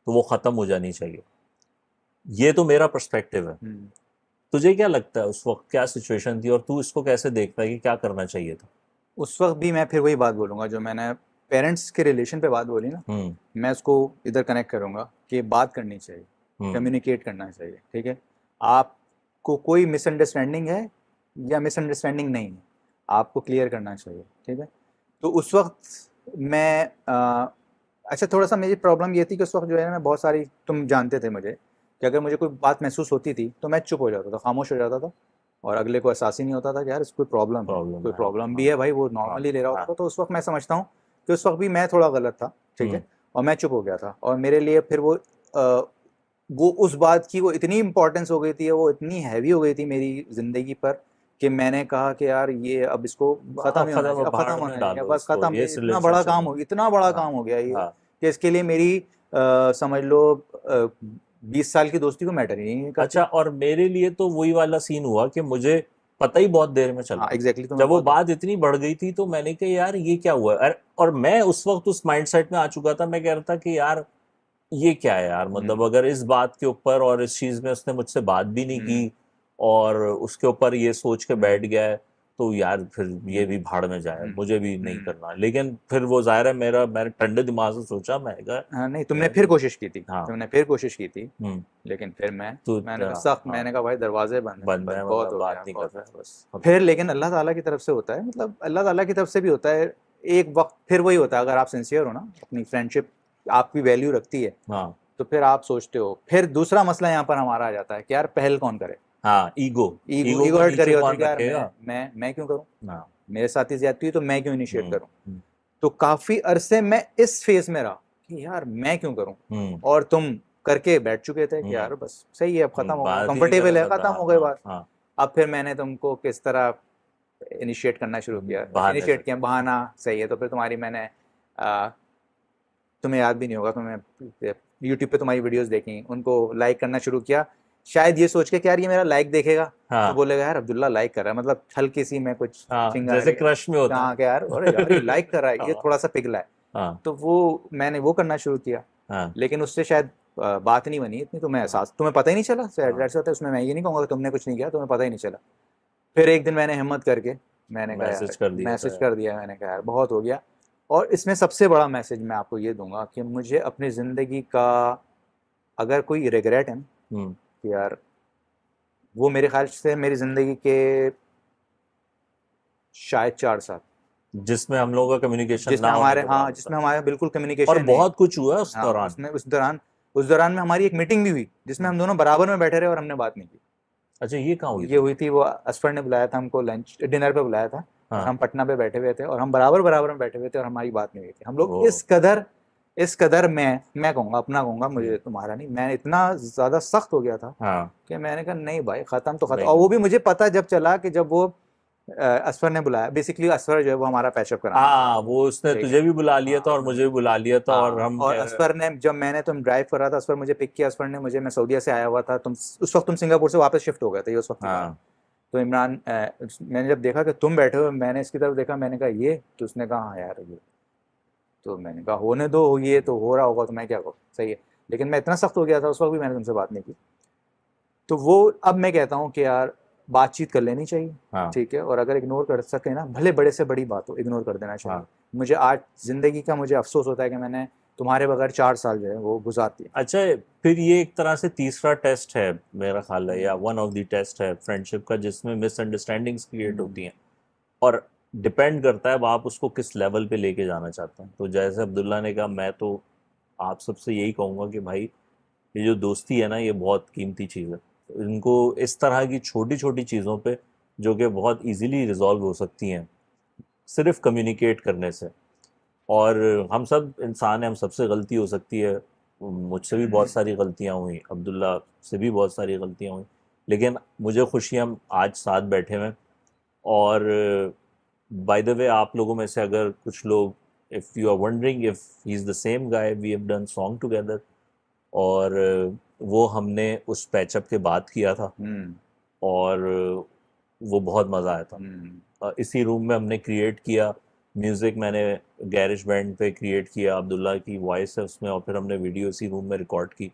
तो वो ख़त्म हो जानी चाहिए। ये तो मेरा पर्सपेक्टिव है। तुझे क्या लगता है उस वक्त क्या सिचुएशन थी, और तू इसको कैसे देखता है कि क्या करना चाहिए था? उस वक्त भी मैं फिर वही बात बोलूँगा जो मैंने पेरेंट्स के रिलेशन पे बात बोली ना, मैं उसको इधर कनेक्ट करूँगा कि बात करनी चाहिए, कम्युनिकेट करना चाहिए। ठीक है, आपको कोई मिसअंडरस्टैंडिंग है या मिसअंडरस्टैंडिंग नहीं है, आपको क्लियर करना चाहिए। ठीक है, तो उस वक्त मैं अच्छा, थोड़ा सा मेरी प्रॉब्लम ये थी कि उस वक्त जो है ना, मैं बहुत सारी, तुम जानते थे मुझे, कि अगर मुझे कोई बात महसूस होती थी तो मैं चुप हो जाता था, खामोश हो जाता था, और अगले को एहसास ही नहीं होता था कि यार इसको कोई प्रॉब्लम भी है भाई, वो नॉर्मली ले रहा होता था। तो उस वक्त मैं समझता हूँ कि उस वक्त भी मैं थोड़ा गलत था। ठीक है, और मैं चुप हो गया था, और मेरे लिए फिर वो उस बात की वो इतनी इंपॉर्टेंस हो गई थी, वो इतनी हैवी हो गई थी मेरी ज़िंदगी पर, कि मैंने कहा कि यार ये अब इसको ख़त्म ही होना चाहिए, अब ख़त्म होना चाहिए, बस ख़त्म। इतना बड़ा काम हो गया ये, कि इसके लिए मेरी समझ लो 20 साल की दोस्ती को मैटर ही नहीं करती। अच्छा, और मेरे लिए तो वही वाला सीन हुआ कि मुझे पता ही बहुत देर में चला। एग्जैक्टली, जब वो बात इतनी बढ़ गई थी तो मैंने कहा यार ये क्या हुआ, और मैं उस वक्त उस माइंडसेट में आ चुका था। मैं कह रहा था कि यार ये क्या है यार, मतलब अगर इस बात के ऊपर और इस चीज़ में उसने मुझसे बात भी नहीं की, और उसके ऊपर ये सोच के बैठ गया है, तो यार फिर ये भी भाड़ में जाए, मुझे भी नहीं करना। लेकिन फिर वो जाहिर है मैंने ठंडे दिमाग से सोचा, मैं कहा नहीं, तुमने फिर कोशिश की थी, हाँ, तुमने फिर कोशिश की थी, लेकिन फिर तो मैंने कहा सख्त, मैंने कहा भाई दरवाजे बंद हैं, बंद है, बहुत मतलब हो बात गया, नहीं बहुत कर रहा बस। फिर लेकिन अल्लाह ताला की तरफ से होता है, मतलब अल्लाह ताला की तरफ से भी होता है एक वक्त, फिर वही होता है, अगर आप सिंसियर हो ना, अपनी फ्रेंडशिप आपकी वैल्यू रखती है, हाँ, तो फिर आप सोचते हो। फिर दूसरा मसला यहाँ पर हमारा आ जाता है कि यार पहल कौन करे। हाँ, ईगो ईगो को हर्ट नीचे करी होती है कौन कि यार रखेगा। मैं क्यों करूँ, हाँ, मेरे साथ ही ज्यादती हुई तो मैं क्यों इनिशिएट करूँ। हम्म, तो काफी अरसे मैं इस फेज में रहा कि यार मैं क्यों करूँ, हम्म, और तुम करके बैठ चुके थे कि यार बस सही है, अब खत्म हो गया, बात ही नहीं कर कंफर्टेबल है, रहा था। खत्म हो गई हाँ, बात। हाँ, अब फिर मैंने तुमको किस तरह इनिशिएट करना शुरू किया, बहाने से। इनिशिएट किया, बहाना सही है। तो फिर तुम्हारी मैंने तुम्हें याद भी नहीं होगा, तुम्हें यूट्यूब पे तुम्हारी वीडियोस देखी, उनको लाइक करना शुरू किया, शायद ये सोच के कि यार ये मेरा लाइक देखेगा, तो हाँ, बोलेगा यार अब्दुल्ला लाइक कर रहा है, मतलब हल्की सी मैं कुछ हाँ, जैसे चिंगारी क्रश में होता कहाँ है। के यार, अरे यार ये लाइक कर रहा है, ये हाँ, थोड़ा सा पिघला है। हाँ, तो वो मैंने वो करना शुरू किया, हाँ, लेकिन उससे शायद बात नहीं बनी इतनी, तुम्हें हाँ, एहसास, तुम्हें पता ही नहीं चला, शायद हाँ, ऐसा होता है उसमें। मैं ये नहीं कहूँगा कि तुमने कुछ नहीं किया, तुम्हें पता ही नहीं चला। फिर एक दिन मैंने हिम्मत करके मैंने कहा यार, मैसेज कर दिया था मैसेज यार। कर दिया, मैंने कहा यार बहुत हो गया। और इसमें सबसे बड़ा मैसेज मैं आपको ये दूंगा कि मुझे अपनी ज़िंदगी का अगर कोई रिग्रेट है ना, हम्म, कि यार वो मेरे ख्याल से मेरी ज़िंदगी के शायद 4 साल जिसमें हम लोगों का कम्युनिकेशन ना जिसमें होने हमारे, के हाँ, बराबर था। जिसमें हमारे बिल्कुल और कम्युनिकेशन नहीं। बहुत कुछ हुआ उस हाँ, दौरान। उसमें उस दौरान में हमारी एक मीटिंग भी हुई जिसमें हम दोनों बराबर में बैठे रहे और हमने बात नहीं की। अच्छा, ये कहाँ हुई ये थी? हुई थी, वो असफर ने बुलाया था हमको, लंच डिनर पे बुलाया था, और हाँ, हम पटना पे बैठे हुए थे और हम बराबर बराबर में बैठे हुए थे और हमारी बात नहीं हुई थी। हम लोग वो इस कदर मैं कहूँगा, अपना कहूँगा, मुझे हम्म, तुम्हारा नहीं, मैं इतना ज़्यादा सख्त हो गया था हाँ, कि मैंने कहा नहीं भाई, ख़त्म तो ख़त्म। नहीं और वो करना। भी मुझे पता जब चला कि जब वो असफर ने बुलाया, बेसिकली असफर जो है वो हमारा पैचअप कराने वाला है, हाँ, वो उसने ठीक है। तुझे भी बुला लिया था और हाँ, मुझे भी बुला लिया था, और हाँ, हम और कह रहे असफर ने, जब मैंने, तुम ड्राइव कर रहा था, असफर मुझे पिक किया, असफर ने मुझे, मैं सऊदीया से आया हुआ था, तुम उस वक्त तुम सिंगापुर से वापस शिफ्ट हो गए थे, ये उस वक्त की बात। हाँ, तो इमरान, मैंने जब देखा कि तुम बैठे हो, मैंने इसकी तरफ देखा, मैंने कहा ये, तो उसने कहा हाँ यार ये, तो मैंने कहा होने दो, ये तो हो रहा होगा तो मैं क्या करूँ, सही है। लेकिन मैं इतना सख्त हो गया था उस वक्त भी, मैंने तुमसे बात नहीं की। तो वो, अब मैं कहता हूँ कि यार बातचीत कर लेनी चाहिए, हाँ, ठीक है, और अगर इग्नोर कर सके ना, भले बड़े से बड़ी बात हो, इग्नोर कर देना चाहिए। हाँ। मुझे आज ज़िंदगी का मुझे अफसोस होता है कि मैंने तुम्हारे बगैर 4 साल जो है वो गुजार दिए। अच्छा, फिर ये एक तरह से तीसरा टेस्ट है मेरा ख्याल है, या हम्म, वन ऑफ द टेस्ट है फ्रेंडशिप का, जिसमें मिसअंडरस्टैंडिंग्स क्रिएट हम्म, होती हैं। और डिपेंड करता है अब आप उसको किस लेवल पे लेके जाना चाहते हैं। तो जैसे अब्दुल्ला ने कहा, मैं तो आप सबसे यही कहूँगा कि भाई, ये जो दोस्ती है ना, ये बहुत कीमती चीज़ है। तो इनको इस तरह की छोटी छोटी चीज़ों पे, जो कि बहुत इजीली रिजॉल्व हो सकती हैं सिर्फ कम्युनिकेट करने से। और हम सब इंसान हैं, हम सबसे गलती हो सकती है। मुझसे भी बहुत सारी गलतियां हुई, अब्दुल्ला से भी बहुत सारी गलतियां हुई। लेकिन मुझे खुशी हम आज साथ बैठे हुए हैं। और बाय द वे, आप लोगों में से अगर कुछ लोग, if you are wondering if he is the same guy, we have done song together. और वो हमने उस पैचअप के बाद किया था। हम्म, और वो बहुत मज़ा आया था। हम्म, इसी रूम में हमने क्रिएट किया म्यूज़िक, मैंने गैरेज बैंड पे क्रिएट किया, अब्दुल्ला की वॉइस है उसमें, और फिर हमने वीडियो इसी रूम में रिकॉर्ड की।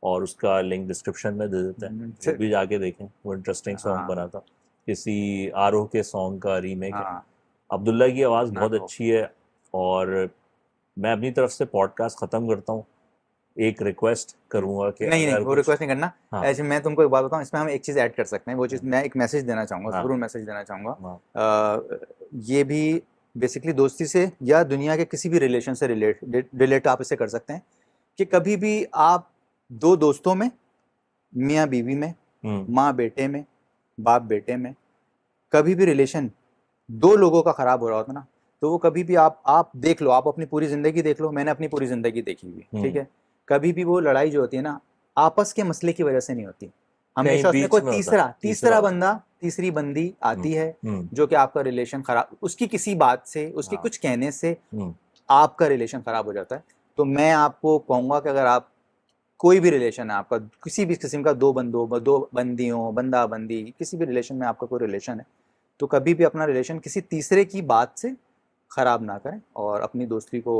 और उसका लिंक डिस्क्रिप्शन में दे देते हैं, वो भी जाके देखें, वो इंटरेस्टिंग सॉन्ग हाँ, बना था। किसी आरोह के सॉन्ग का रीमेक है। हाँ, अब्दुल्ला की आवाज़ अपना बहुत रहो। अच्छी है। और मैं अपनी तरफ से पॉडकास्ट ख़त्म करता हूँ, एक रिक्वेस्ट करूँगा कि नहीं नहीं, अगर वो कुछ। रिक्वेस्ट नहीं करना। हाँ, ऐसे मैं तुमको एक बात बताऊँ, इसमें हम एक चीज़ ऐड कर सकते हैं, वो चीज़ हाँ, मैं एक मैसेज देना चाहूँगा, हाँ, ज़रूर मैसेज देना चाहूँगा। हाँ, ये भी बेसिकली दोस्ती से या दुनिया के किसी भी रिलेशन से रिलेट आप इसे कर सकते हैं कि कभी भी आप दो दोस्तों में, मियाँ बीवी में, हम्म, माँ बेटे में, बाप बेटे में, कभी भी रिलेशन दो लोगों का खराब हो रहा होता ना, तो वो कभी भी, आप देख लो, आप अपनी पूरी ज़िंदगी देख लो, मैंने अपनी पूरी ज़िंदगी देखी हुई है, ठीक हम्म, है। कभी भी वो लड़ाई जो होती है ना, आपस के मसले की वजह से नहीं होती, कहीं हमेशा उसमें कोई बीच में होता है, तीसरा तीसरा तीसरा होता बंदा, तीसरी बंदी है। आती है, हम्म, जो कि आपका रिलेशन खराब, उसकी किसी बात से, उसके हाँ, कुछ कहने से हम्म, आपका रिलेशन खराब हो जाता है। तो मैं आपको कहूँगा कि अगर आप, कोई भी रिलेशन है आपका, किसी भी किस्म का, दो बंदियों, बंदा बंदी, किसी भी रिलेशन में आपका कोई रिलेशन है, तो कभी भी अपना रिलेशन किसी तीसरे की बात से ख़राब ना करें और अपनी दोस्ती को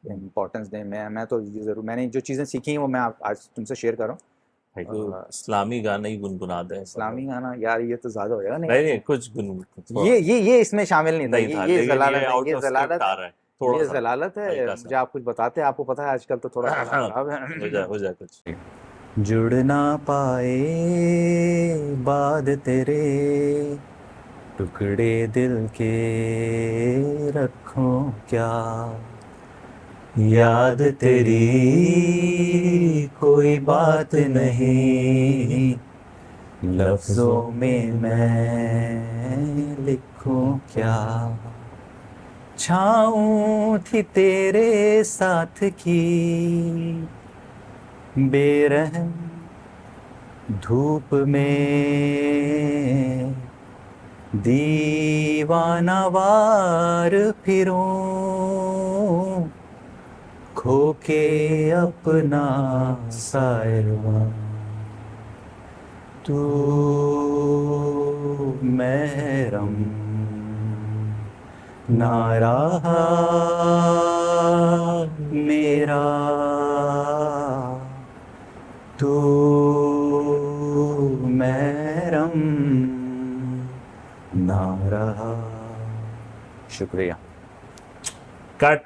इम्पोर्टेंस दें। मैं तो ये ज़रूर, मैंने जो चीज़ें सीखी हैं वो मैं आज तुमसे शेयर कर रहा हूँ। भाई को इस्लामी गाना ही गुनगुना दे। इस्लामी गाना यार ये तो ज्यादा हो जाएगा। नहीं कुछ ये इसमें शामिल नहीं था। ये जलालत है, ये जलालत है, है, ये जलालत है। मुझे आप कुछ बताते हैं, आपको पता है आजकल तो थोड़ा खराब है। हो जाए कुछ। जुड़ ना पाए बाद तेरे टुकड़े दिल के रखूं क्या, याद तेरी कोई बात नहीं, लफ्जों में मैं लिखूं क्या। छाऊं थी तेरे साथ की बेरहम धूप में, दीवाना वार फिरूं खो के अपना सायवा। तू महरम ना रहा मेरा, तू महरम ना रहा। शुक्रिया। कट।